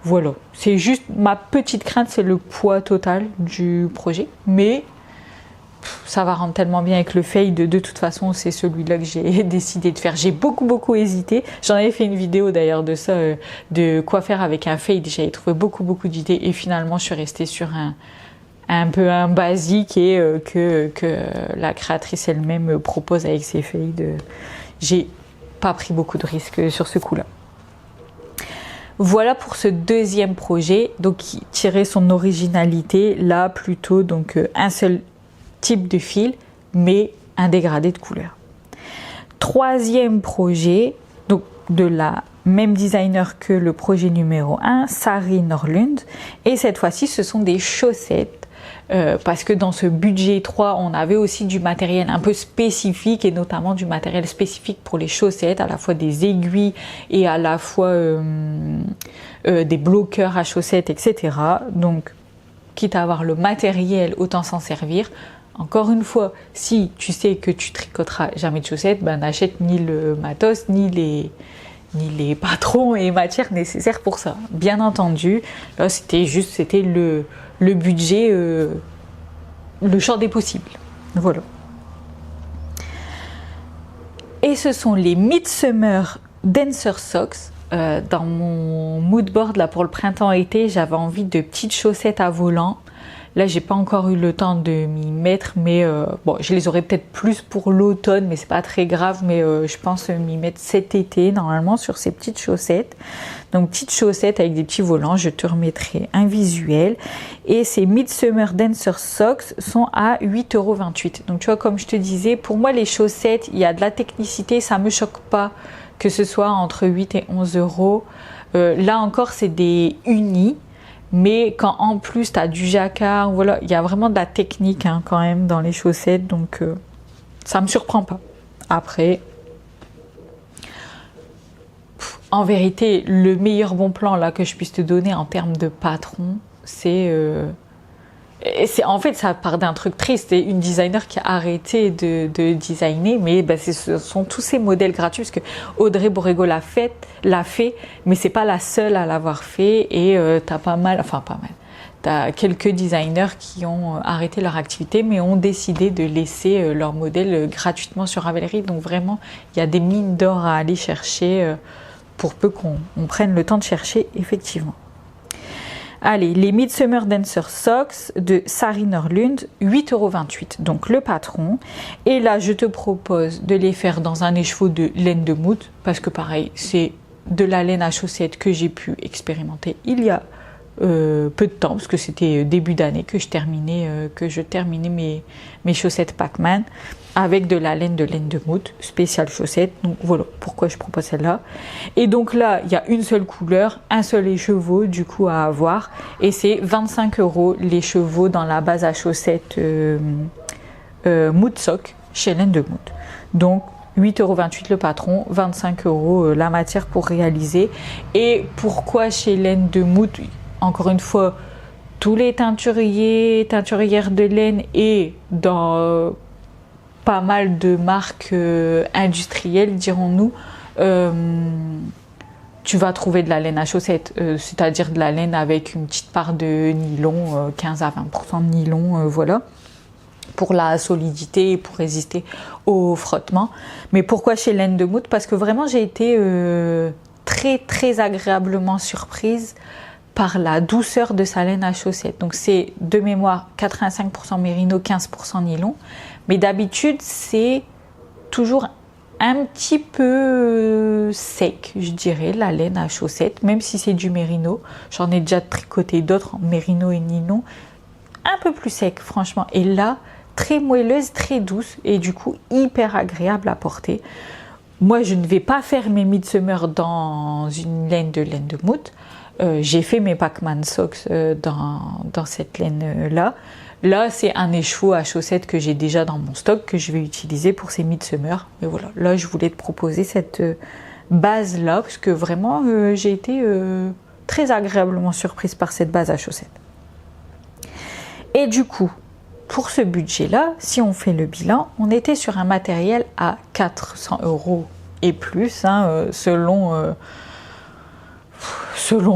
Voilà, c'est juste ma petite crainte, c'est le poids total du projet, mais ça va rendre tellement bien avec le fade. De toute façon, c'est celui-là que j'ai décidé de faire. J'ai beaucoup hésité. J'en avais fait une vidéo d'ailleurs de ça, de quoi faire avec un fade. J'avais trouvé beaucoup d'idées et finalement, je suis restée sur un peu un basique et que la créatrice elle-même propose avec ses fades. J'ai pas pris beaucoup de risques sur ce coup-là. Voilà pour ce deuxième projet, donc qui tirait son originalité, là plutôt donc un seul type de fil, mais un dégradé de couleur. Troisième projet, donc de la même designer que le projet numéro 1, Sari Norlund, et cette fois-ci ce sont des chaussettes. Parce que dans ce budget 3, on avait aussi du matériel un peu spécifique et notamment du matériel spécifique pour les chaussettes, à la fois des aiguilles et à la fois des bloqueurs à chaussettes, etc. Donc, quitte à avoir le matériel, autant s'en servir. Encore une fois, si tu sais que tu tricoteras jamais de chaussettes, ben n'achète ni le matos, ni les patrons et matières nécessaires pour ça. Bien entendu, là c'était le budget, le champ des possibles. Voilà. Et ce sont les Midsummer Dancer Socks. Dans mon mood board là pour le printemps-été, j'avais envie de petites chaussettes à volant. Là, j'ai pas encore eu le temps de m'y mettre, mais bon, je les aurai peut-être plus pour l'automne, mais c'est pas très grave. Mais je pense m'y mettre cet été normalement sur ces petites chaussettes. Donc petites chaussettes avec des petits volants. Je te remettrai un visuel. Et ces Midsummer Dancer Socks sont à 8,28 €. Donc tu vois, comme je te disais, pour moi les chaussettes, il y a de la technicité, ça me choque pas que ce soit entre 8 et 11 €. Là encore, c'est des unis. Mais quand en plus tu as du jacquard, voilà, il y a vraiment de la technique hein, quand même dans les chaussettes, donc ça me surprend pas. Après, en vérité, le meilleur bon plan là que je puisse te donner en termes de patron, c'est en fait ça part d'un truc triste. C'est une designer qui a arrêté de designer, mais ben, ce sont tous ces modèles gratuits parce que Audrey Borrego l'a fait, mais c'est pas la seule à l'avoir fait et t'as t'as quelques designers qui ont arrêté leur activité mais ont décidé de laisser leurs modèles gratuitement sur Ravelry. Donc vraiment il y a des mines d'or à aller chercher pour peu qu'on prenne le temps de chercher effectivement. Allez, les Midsummer Dancer Socks de Sari Norlund, 8,28 €. Donc le patron. Et là, je te propose de les faire dans un écheveau de laine de moute. Parce que pareil, c'est de la laine à chaussettes que j'ai pu expérimenter il y a peu de temps. Parce que c'était début d'année que je terminais mes chaussettes Pac-Man. Avec de la laine de moute, spéciale chaussette. Donc voilà pourquoi je propose celle-là. Et donc là, il y a une seule couleur, un seul écheveau du coup à avoir. Et c'est 25 € l'écheveau dans la base à chaussettes moute sock chez laine de moute. Donc 8,28 € le patron, 25 € la matière pour réaliser. Et pourquoi chez laine de moute? Encore une fois, tous les teinturières de laine et dans pas mal de marques industrielles, dirons-nous, tu vas trouver de la laine à chaussettes, c'est-à-dire de la laine avec une petite part de nylon, 15 à 20% de nylon, voilà, pour la solidité et pour résister au frottement. Mais pourquoi chez laine de moute? Parce que vraiment j'ai été très très agréablement surprise par la douceur de sa laine à chaussettes. Donc c'est de mémoire 85% mérino, 15% nylon. Mais d'habitude, c'est toujours un petit peu sec, je dirais, la laine à chaussettes, même si c'est du mérino. J'en ai déjà tricoté d'autres en mérino et nylon. Un peu plus sec, franchement. Et là, très moelleuse, très douce et du coup, hyper agréable à porter. Moi, je ne vais pas faire mes midsummer dans une laine de moute. J'ai fait mes Pac-Man Socks dans cette laine-là. Là, c'est un écheveau à chaussettes que j'ai déjà dans mon stock, que je vais utiliser pour ces midsummer. Mais voilà, là, je voulais te proposer cette base-là, parce que vraiment, j'ai été très agréablement surprise par cette base à chaussettes. Et du coup, pour ce budget-là, si on fait le bilan, on était sur un matériel à 400 € et plus, hein, selon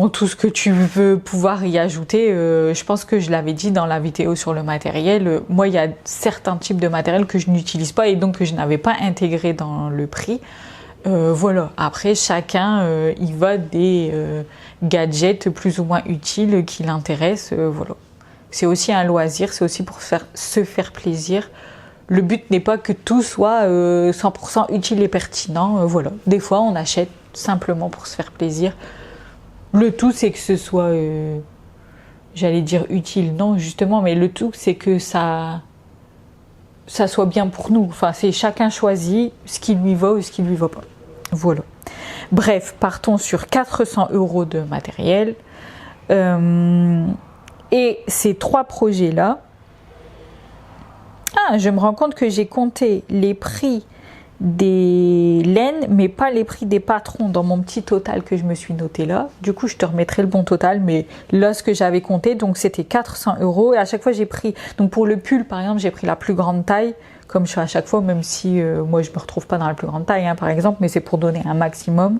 tout ce que tu veux pouvoir y ajouter. Je pense que je l'avais dit dans la vidéo sur le matériel. Moi, il y a certains types de matériel que je n'utilise pas et donc que je n'avais pas intégré dans le prix. Voilà. Après, chacun il va des gadgets plus ou moins utiles qui l'intéressent. Voilà. C'est aussi un loisir, c'est aussi pour se faire plaisir. Le but n'est pas que tout soit 100% utile et pertinent. Voilà. Des fois, on achète simplement pour se faire plaisir. Le tout, c'est que ce soit, j'allais dire utile, non, justement, mais le tout, c'est que ça soit bien pour nous. Enfin, c'est chacun choisit ce qui lui va ou ce qui lui va pas. Voilà. Bref, partons sur 400 € de matériel. Et ces trois projets-là, je me rends compte que j'ai compté les prix des laines, mais pas les prix des patrons dans mon petit total que je me suis noté là. Du coup, je te remettrai le bon total, mais là, ce que j'avais compté, donc c'était 400 €. Et à chaque fois, j'ai pris, donc pour le pull, par exemple, j'ai pris la plus grande taille, comme je fais à chaque fois, même si moi, je me retrouve pas dans la plus grande taille, hein, par exemple, mais c'est pour donner un maximum.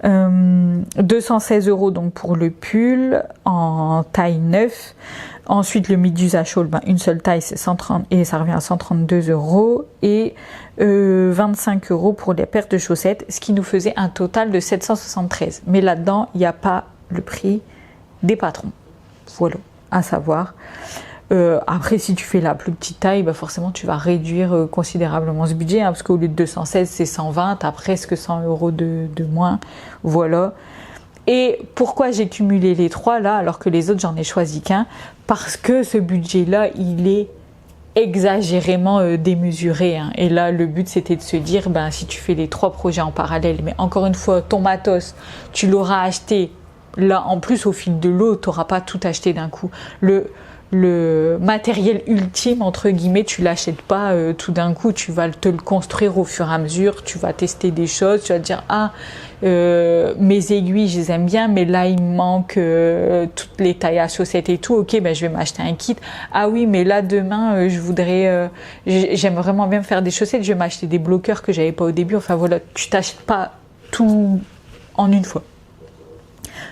216 € donc pour le pull en taille 9. Ensuite le mid-use shawl, une seule taille, c'est 130 et ça revient à 132 € et 25 € pour les paires de chaussettes, ce qui nous faisait un total de 773. Mais là-dedans, il n'y a pas le prix des patrons. Voilà, à savoir. Après, si tu fais la plus petite taille, forcément tu vas réduire considérablement ce budget, hein, parce qu'au lieu de 216, c'est 120, tu as presque 100 € de moins. Voilà. Et pourquoi j'ai cumulé les trois là, alors que les autres, j'en ai choisi qu'un? Parce que ce budget-là, il est exagérément démesuré, hein. Et là, le but, c'était de se dire, si tu fais les trois projets en parallèle, mais encore une fois, ton matos, tu l'auras acheté. Là, en plus, au fil de l'eau, tu n'auras pas tout acheté d'un coup. Le matériel ultime, entre guillemets, tu l'achètes pas tout d'un coup, tu vas te le construire au fur et à mesure, tu vas tester des choses, tu vas te dire mes aiguilles je les aime bien, mais là il me manque toutes les tailles à chaussettes et tout, ok, je vais m'acheter un kit. Ah oui, mais là demain j'aime vraiment bien me faire des chaussettes, je vais m'acheter des bloqueurs que j'avais pas au début. Enfin voilà, tu t'achètes pas tout en une fois.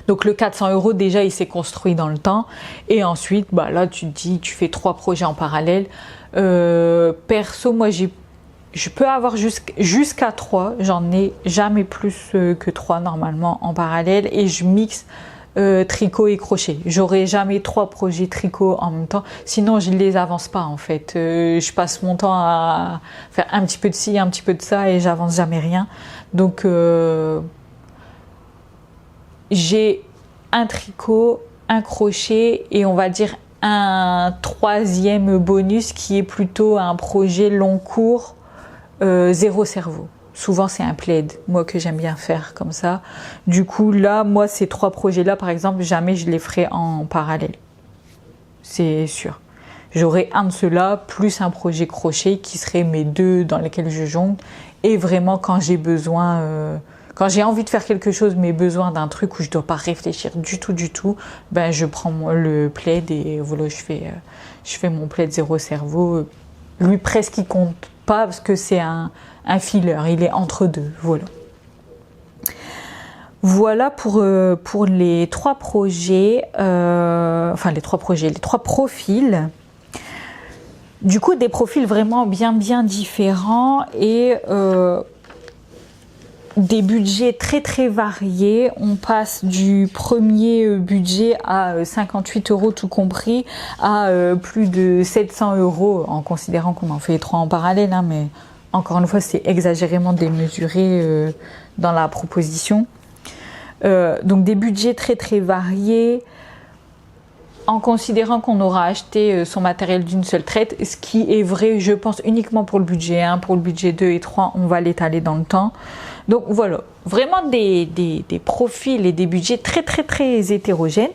Donc le 400 € déjà il s'est construit dans le temps, et ensuite là tu te dis, tu fais trois projets en parallèle. Perso, moi je peux avoir jusqu'à 3, j'en ai jamais plus que 3 normalement en parallèle, et je mixe tricot et crochet. J'aurai jamais 3 projets tricot en même temps, sinon je les avance pas en fait. Je passe mon temps à faire un petit peu de ci, un petit peu de ça et j'avance jamais rien. Donc j'ai un tricot, un crochet et on va dire un 3e bonus qui est plutôt un projet long cours, zéro cerveau. Souvent c'est un plaid, moi que j'aime bien faire comme ça. Du coup là, moi ces 3 projets-là par exemple, jamais je les ferai en parallèle. C'est sûr. J'aurai un de ceux-là, plus un projet crochet qui serait mes 2 dans lesquels je jongle. Et vraiment quand j'ai besoin, quand j'ai envie de faire quelque chose mais besoin d'un truc où je dois pas réfléchir du tout, ben je prends le plaid et voilà, je fais mon plaid zéro cerveau. Lui presque il compte pas parce que c'est un filler, il est entre deux, voilà. Voilà pour les 3 projets, les 3 profils. Du coup, des profils vraiment bien différents et des budgets très variés. On passe du premier budget à 58 € tout compris à plus de 700 € en considérant qu'on en fait les 3 en parallèle, hein, mais encore une fois c'est exagérément démesuré dans la proposition. Donc des budgets très variés en considérant qu'on aura acheté son matériel d'une seule traite, ce qui est vrai je pense uniquement pour le budget 1, pour le budget 2 et 3 on va l'étaler dans le temps. Donc voilà, vraiment des profils et des budgets très hétérogènes.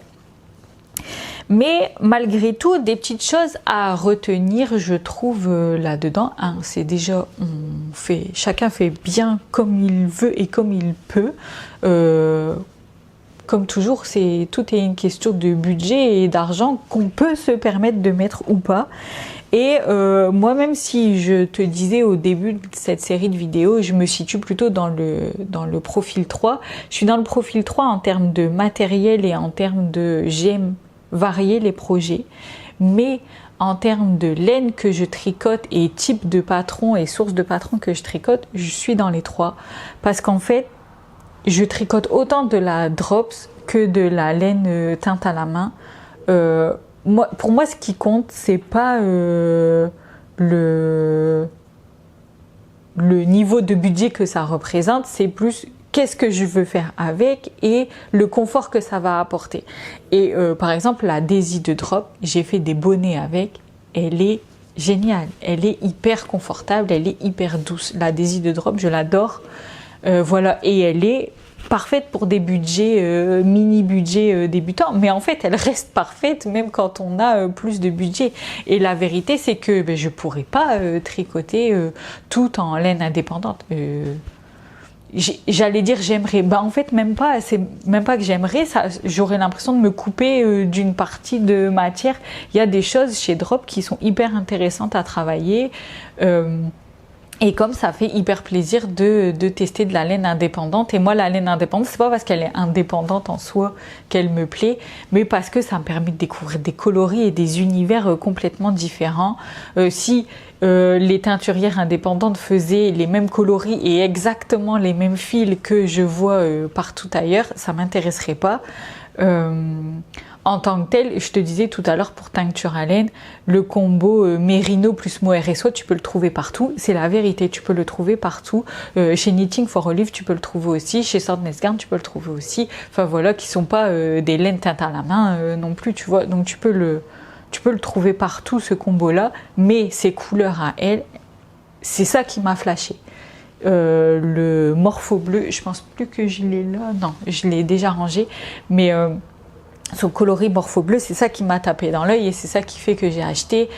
Mais malgré tout, des petites choses à retenir, je trouve, là-dedans. C'est déjà, chacun fait bien comme il veut et comme il peut. Comme toujours, tout est une question de budget et d'argent qu'on peut se permettre de mettre ou pas. Et moi, même si je te disais au début de cette série de vidéos, je me situe plutôt dans le profil 3. Je suis dans le profil 3 en termes de matériel et en termes de j'aime varier les projets. Mais en termes de laine que je tricote et type de patron et source de patron que je tricote, je suis dans les 3. Parce qu'en fait, je tricote autant de la drops que de la laine teinte à la main. Pour moi, ce qui compte, c'est pas le niveau de budget que ça représente, c'est plus qu'est-ce que je veux faire avec et le confort que ça va apporter. Et par exemple, la Daisy de Drop, j'ai fait des bonnets avec, elle est géniale, elle est hyper confortable, elle est hyper douce. La Daisy de Drop, je l'adore. Voilà, et elle est parfaite pour des budgets, mini-budgets débutants, mais en fait elle reste parfaite même quand on a plus de budget. Et la vérité c'est que je pourrais pas tricoter tout en laine indépendante. J'allais dire j'aimerais, en fait même pas, c'est même pas que j'aimerais, j'aurais l'impression de me couper d'une partie de matière. Il y a des choses chez Drop qui sont hyper intéressantes à travailler. Et comme ça fait hyper plaisir de tester de la laine indépendante. Et moi, la laine indépendante, c'est pas parce qu'elle est indépendante en soi qu'elle me plaît, mais parce que ça me permet de découvrir des coloris et des univers complètement différents. Si les teinturières indépendantes faisaient les mêmes coloris et exactement les mêmes fils que je vois partout ailleurs, ça m'intéresserait pas. En tant que tel, je te disais tout à l'heure pour teinture à laine, le combo Merino plus Mohair et Soie, tu peux le trouver partout. C'est la vérité, tu peux le trouver partout. Chez Knitting for Olive, tu peux le trouver aussi. Chez Swordness Garn, tu peux le trouver aussi. Enfin voilà, qui sont pas des laines teintes à la main non plus, tu vois. Donc tu peux le trouver partout, ce combo-là. Mais ses couleurs à elle, c'est ça qui m'a flashé. Le morpho bleu, je pense plus que je l'ai là. Non, je l'ai déjà rangé. Mais son coloris morpho bleu, c'est ça qui m'a tapé dans l'œil et c'est ça qui fait que j'ai acheté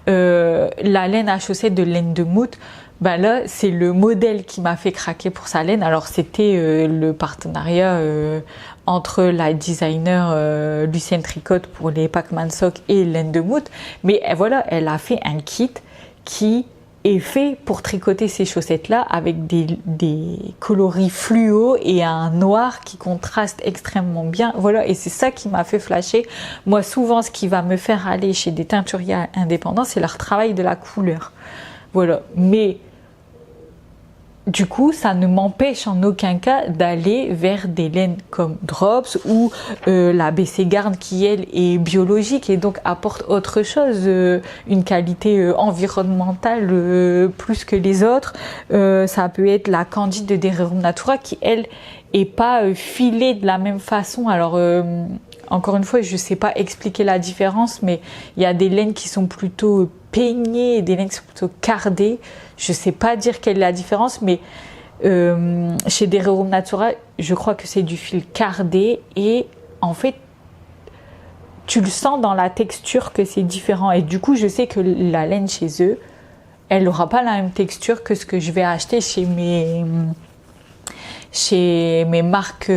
la laine à chaussettes de laine de Mout. Là, c'est le modèle qui m'a fait craquer pour sa laine. Alors, c'était le partenariat entre la designer Lucienne Tricotte pour les Pac-Man Sock et laine de Mout. Mais voilà, elle a fait un kit qui est fait pour tricoter ces chaussettes-là avec des coloris fluo et un noir qui contraste extrêmement bien. Voilà, et c'est ça qui m'a fait flasher. Moi, souvent, ce qui va me faire aller chez des teinturiers indépendants, c'est leur travail de la couleur. Voilà, mais du coup, ça ne m'empêche en aucun cas d'aller vers des laines comme Drops ou la BC Garn qui, elle, est biologique et donc apporte autre chose, une qualité environnementale plus que les autres. Ça peut être la Candide de Rerum Natura qui, elle, est pas filée de la même façon. Alors, encore une fois, je sais pas expliquer la différence, mais il y a des laines qui sont plutôt peignées et des laines qui sont plutôt cardées. Je sais pas dire quelle est la différence, mais chez des Rerum Natura, je crois que c'est du fil cardé et en fait, tu le sens dans la texture que c'est différent. Et du coup, je sais que la laine chez eux, elle n'aura pas la même texture que ce que je vais acheter chez mes marques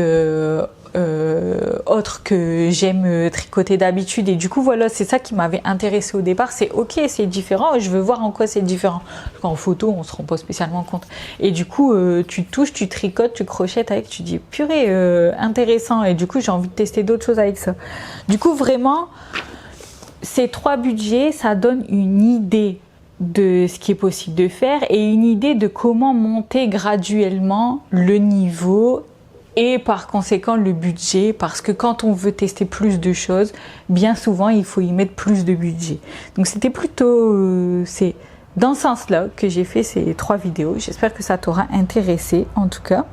autres que j'aime tricoter d'habitude. Et du coup voilà, c'est ça qui m'avait intéressé au départ, c'est ok, c'est différent, je veux voir en quoi c'est différent, parce qu'en photo on se rend pas spécialement compte. Et du coup tu touches, tu tricotes, tu crochettes avec, tu dis purée, intéressant. Et du coup j'ai envie de tester d'autres choses avec ça. Du coup vraiment ces 3 budgets, ça donne une idée de ce qui est possible de faire et une idée de comment monter graduellement le niveau et par conséquent le budget, parce que quand on veut tester plus de choses, bien souvent il faut y mettre plus de budget. Donc c'était plutôt c'est dans ce sens-là que j'ai fait ces 3 vidéos. J'espère que ça t'aura intéressé en tout cas.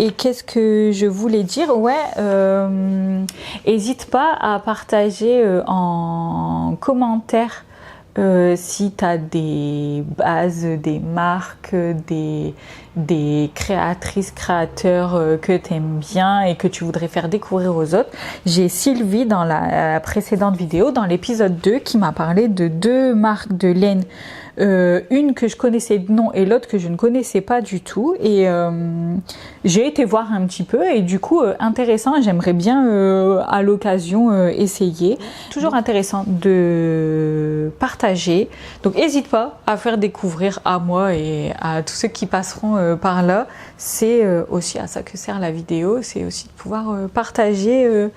Et qu'est-ce que je voulais dire? Ouais, n'hésite pas à partager en commentaire si tu as des bases, des marques, des créatrices, créateurs que tu aimes bien et que tu voudrais faire découvrir aux autres. J'ai Sylvie dans la précédente vidéo, dans l'épisode 2, qui m'a parlé de 2 marques de laine. Une que je connaissais de nom et l'autre que je ne connaissais pas du tout, et j'ai été voir un petit peu et du coup intéressant, j'aimerais bien à l'occasion essayer. Toujours intéressant de partager, donc n'hésite pas à faire découvrir à moi et à tous ceux qui passeront par là. C'est aussi à ça que sert la vidéo, c'est aussi de pouvoir partager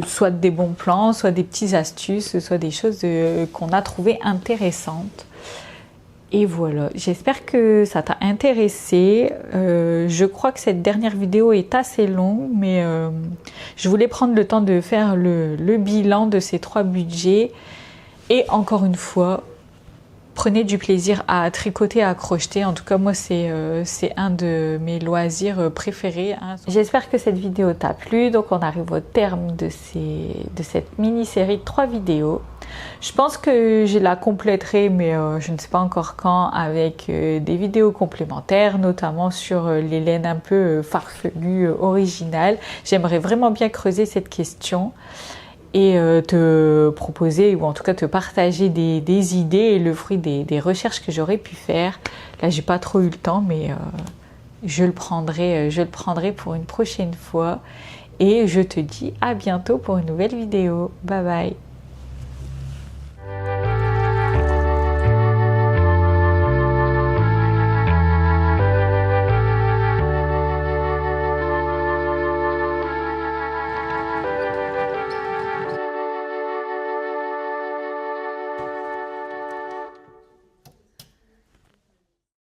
soit des bons plans, soit des petites astuces, soit des choses qu'on a trouvées intéressantes. Et voilà, j'espère que ça t'a intéressé. Je crois que cette dernière vidéo est assez longue, mais je voulais prendre le temps de faire le bilan de ces 3 budgets. Et encore une fois, prenez du plaisir à tricoter, à crocheter. En tout cas, moi, c'est un de mes loisirs préférés. J'espère que cette vidéo t'a plu. Donc, on arrive au terme de cette mini-série de 3 vidéos. Je pense que je la compléterai, mais je ne sais pas encore quand, avec des vidéos complémentaires, notamment sur les laines un peu farfelues, originales. J'aimerais vraiment bien creuser cette question et te proposer, ou en tout cas te partager des idées et le fruit des recherches que j'aurais pu faire. Là, j'ai pas trop eu le temps, mais je le prendrai pour une prochaine fois. Et je te dis à bientôt pour une nouvelle vidéo. Bye bye.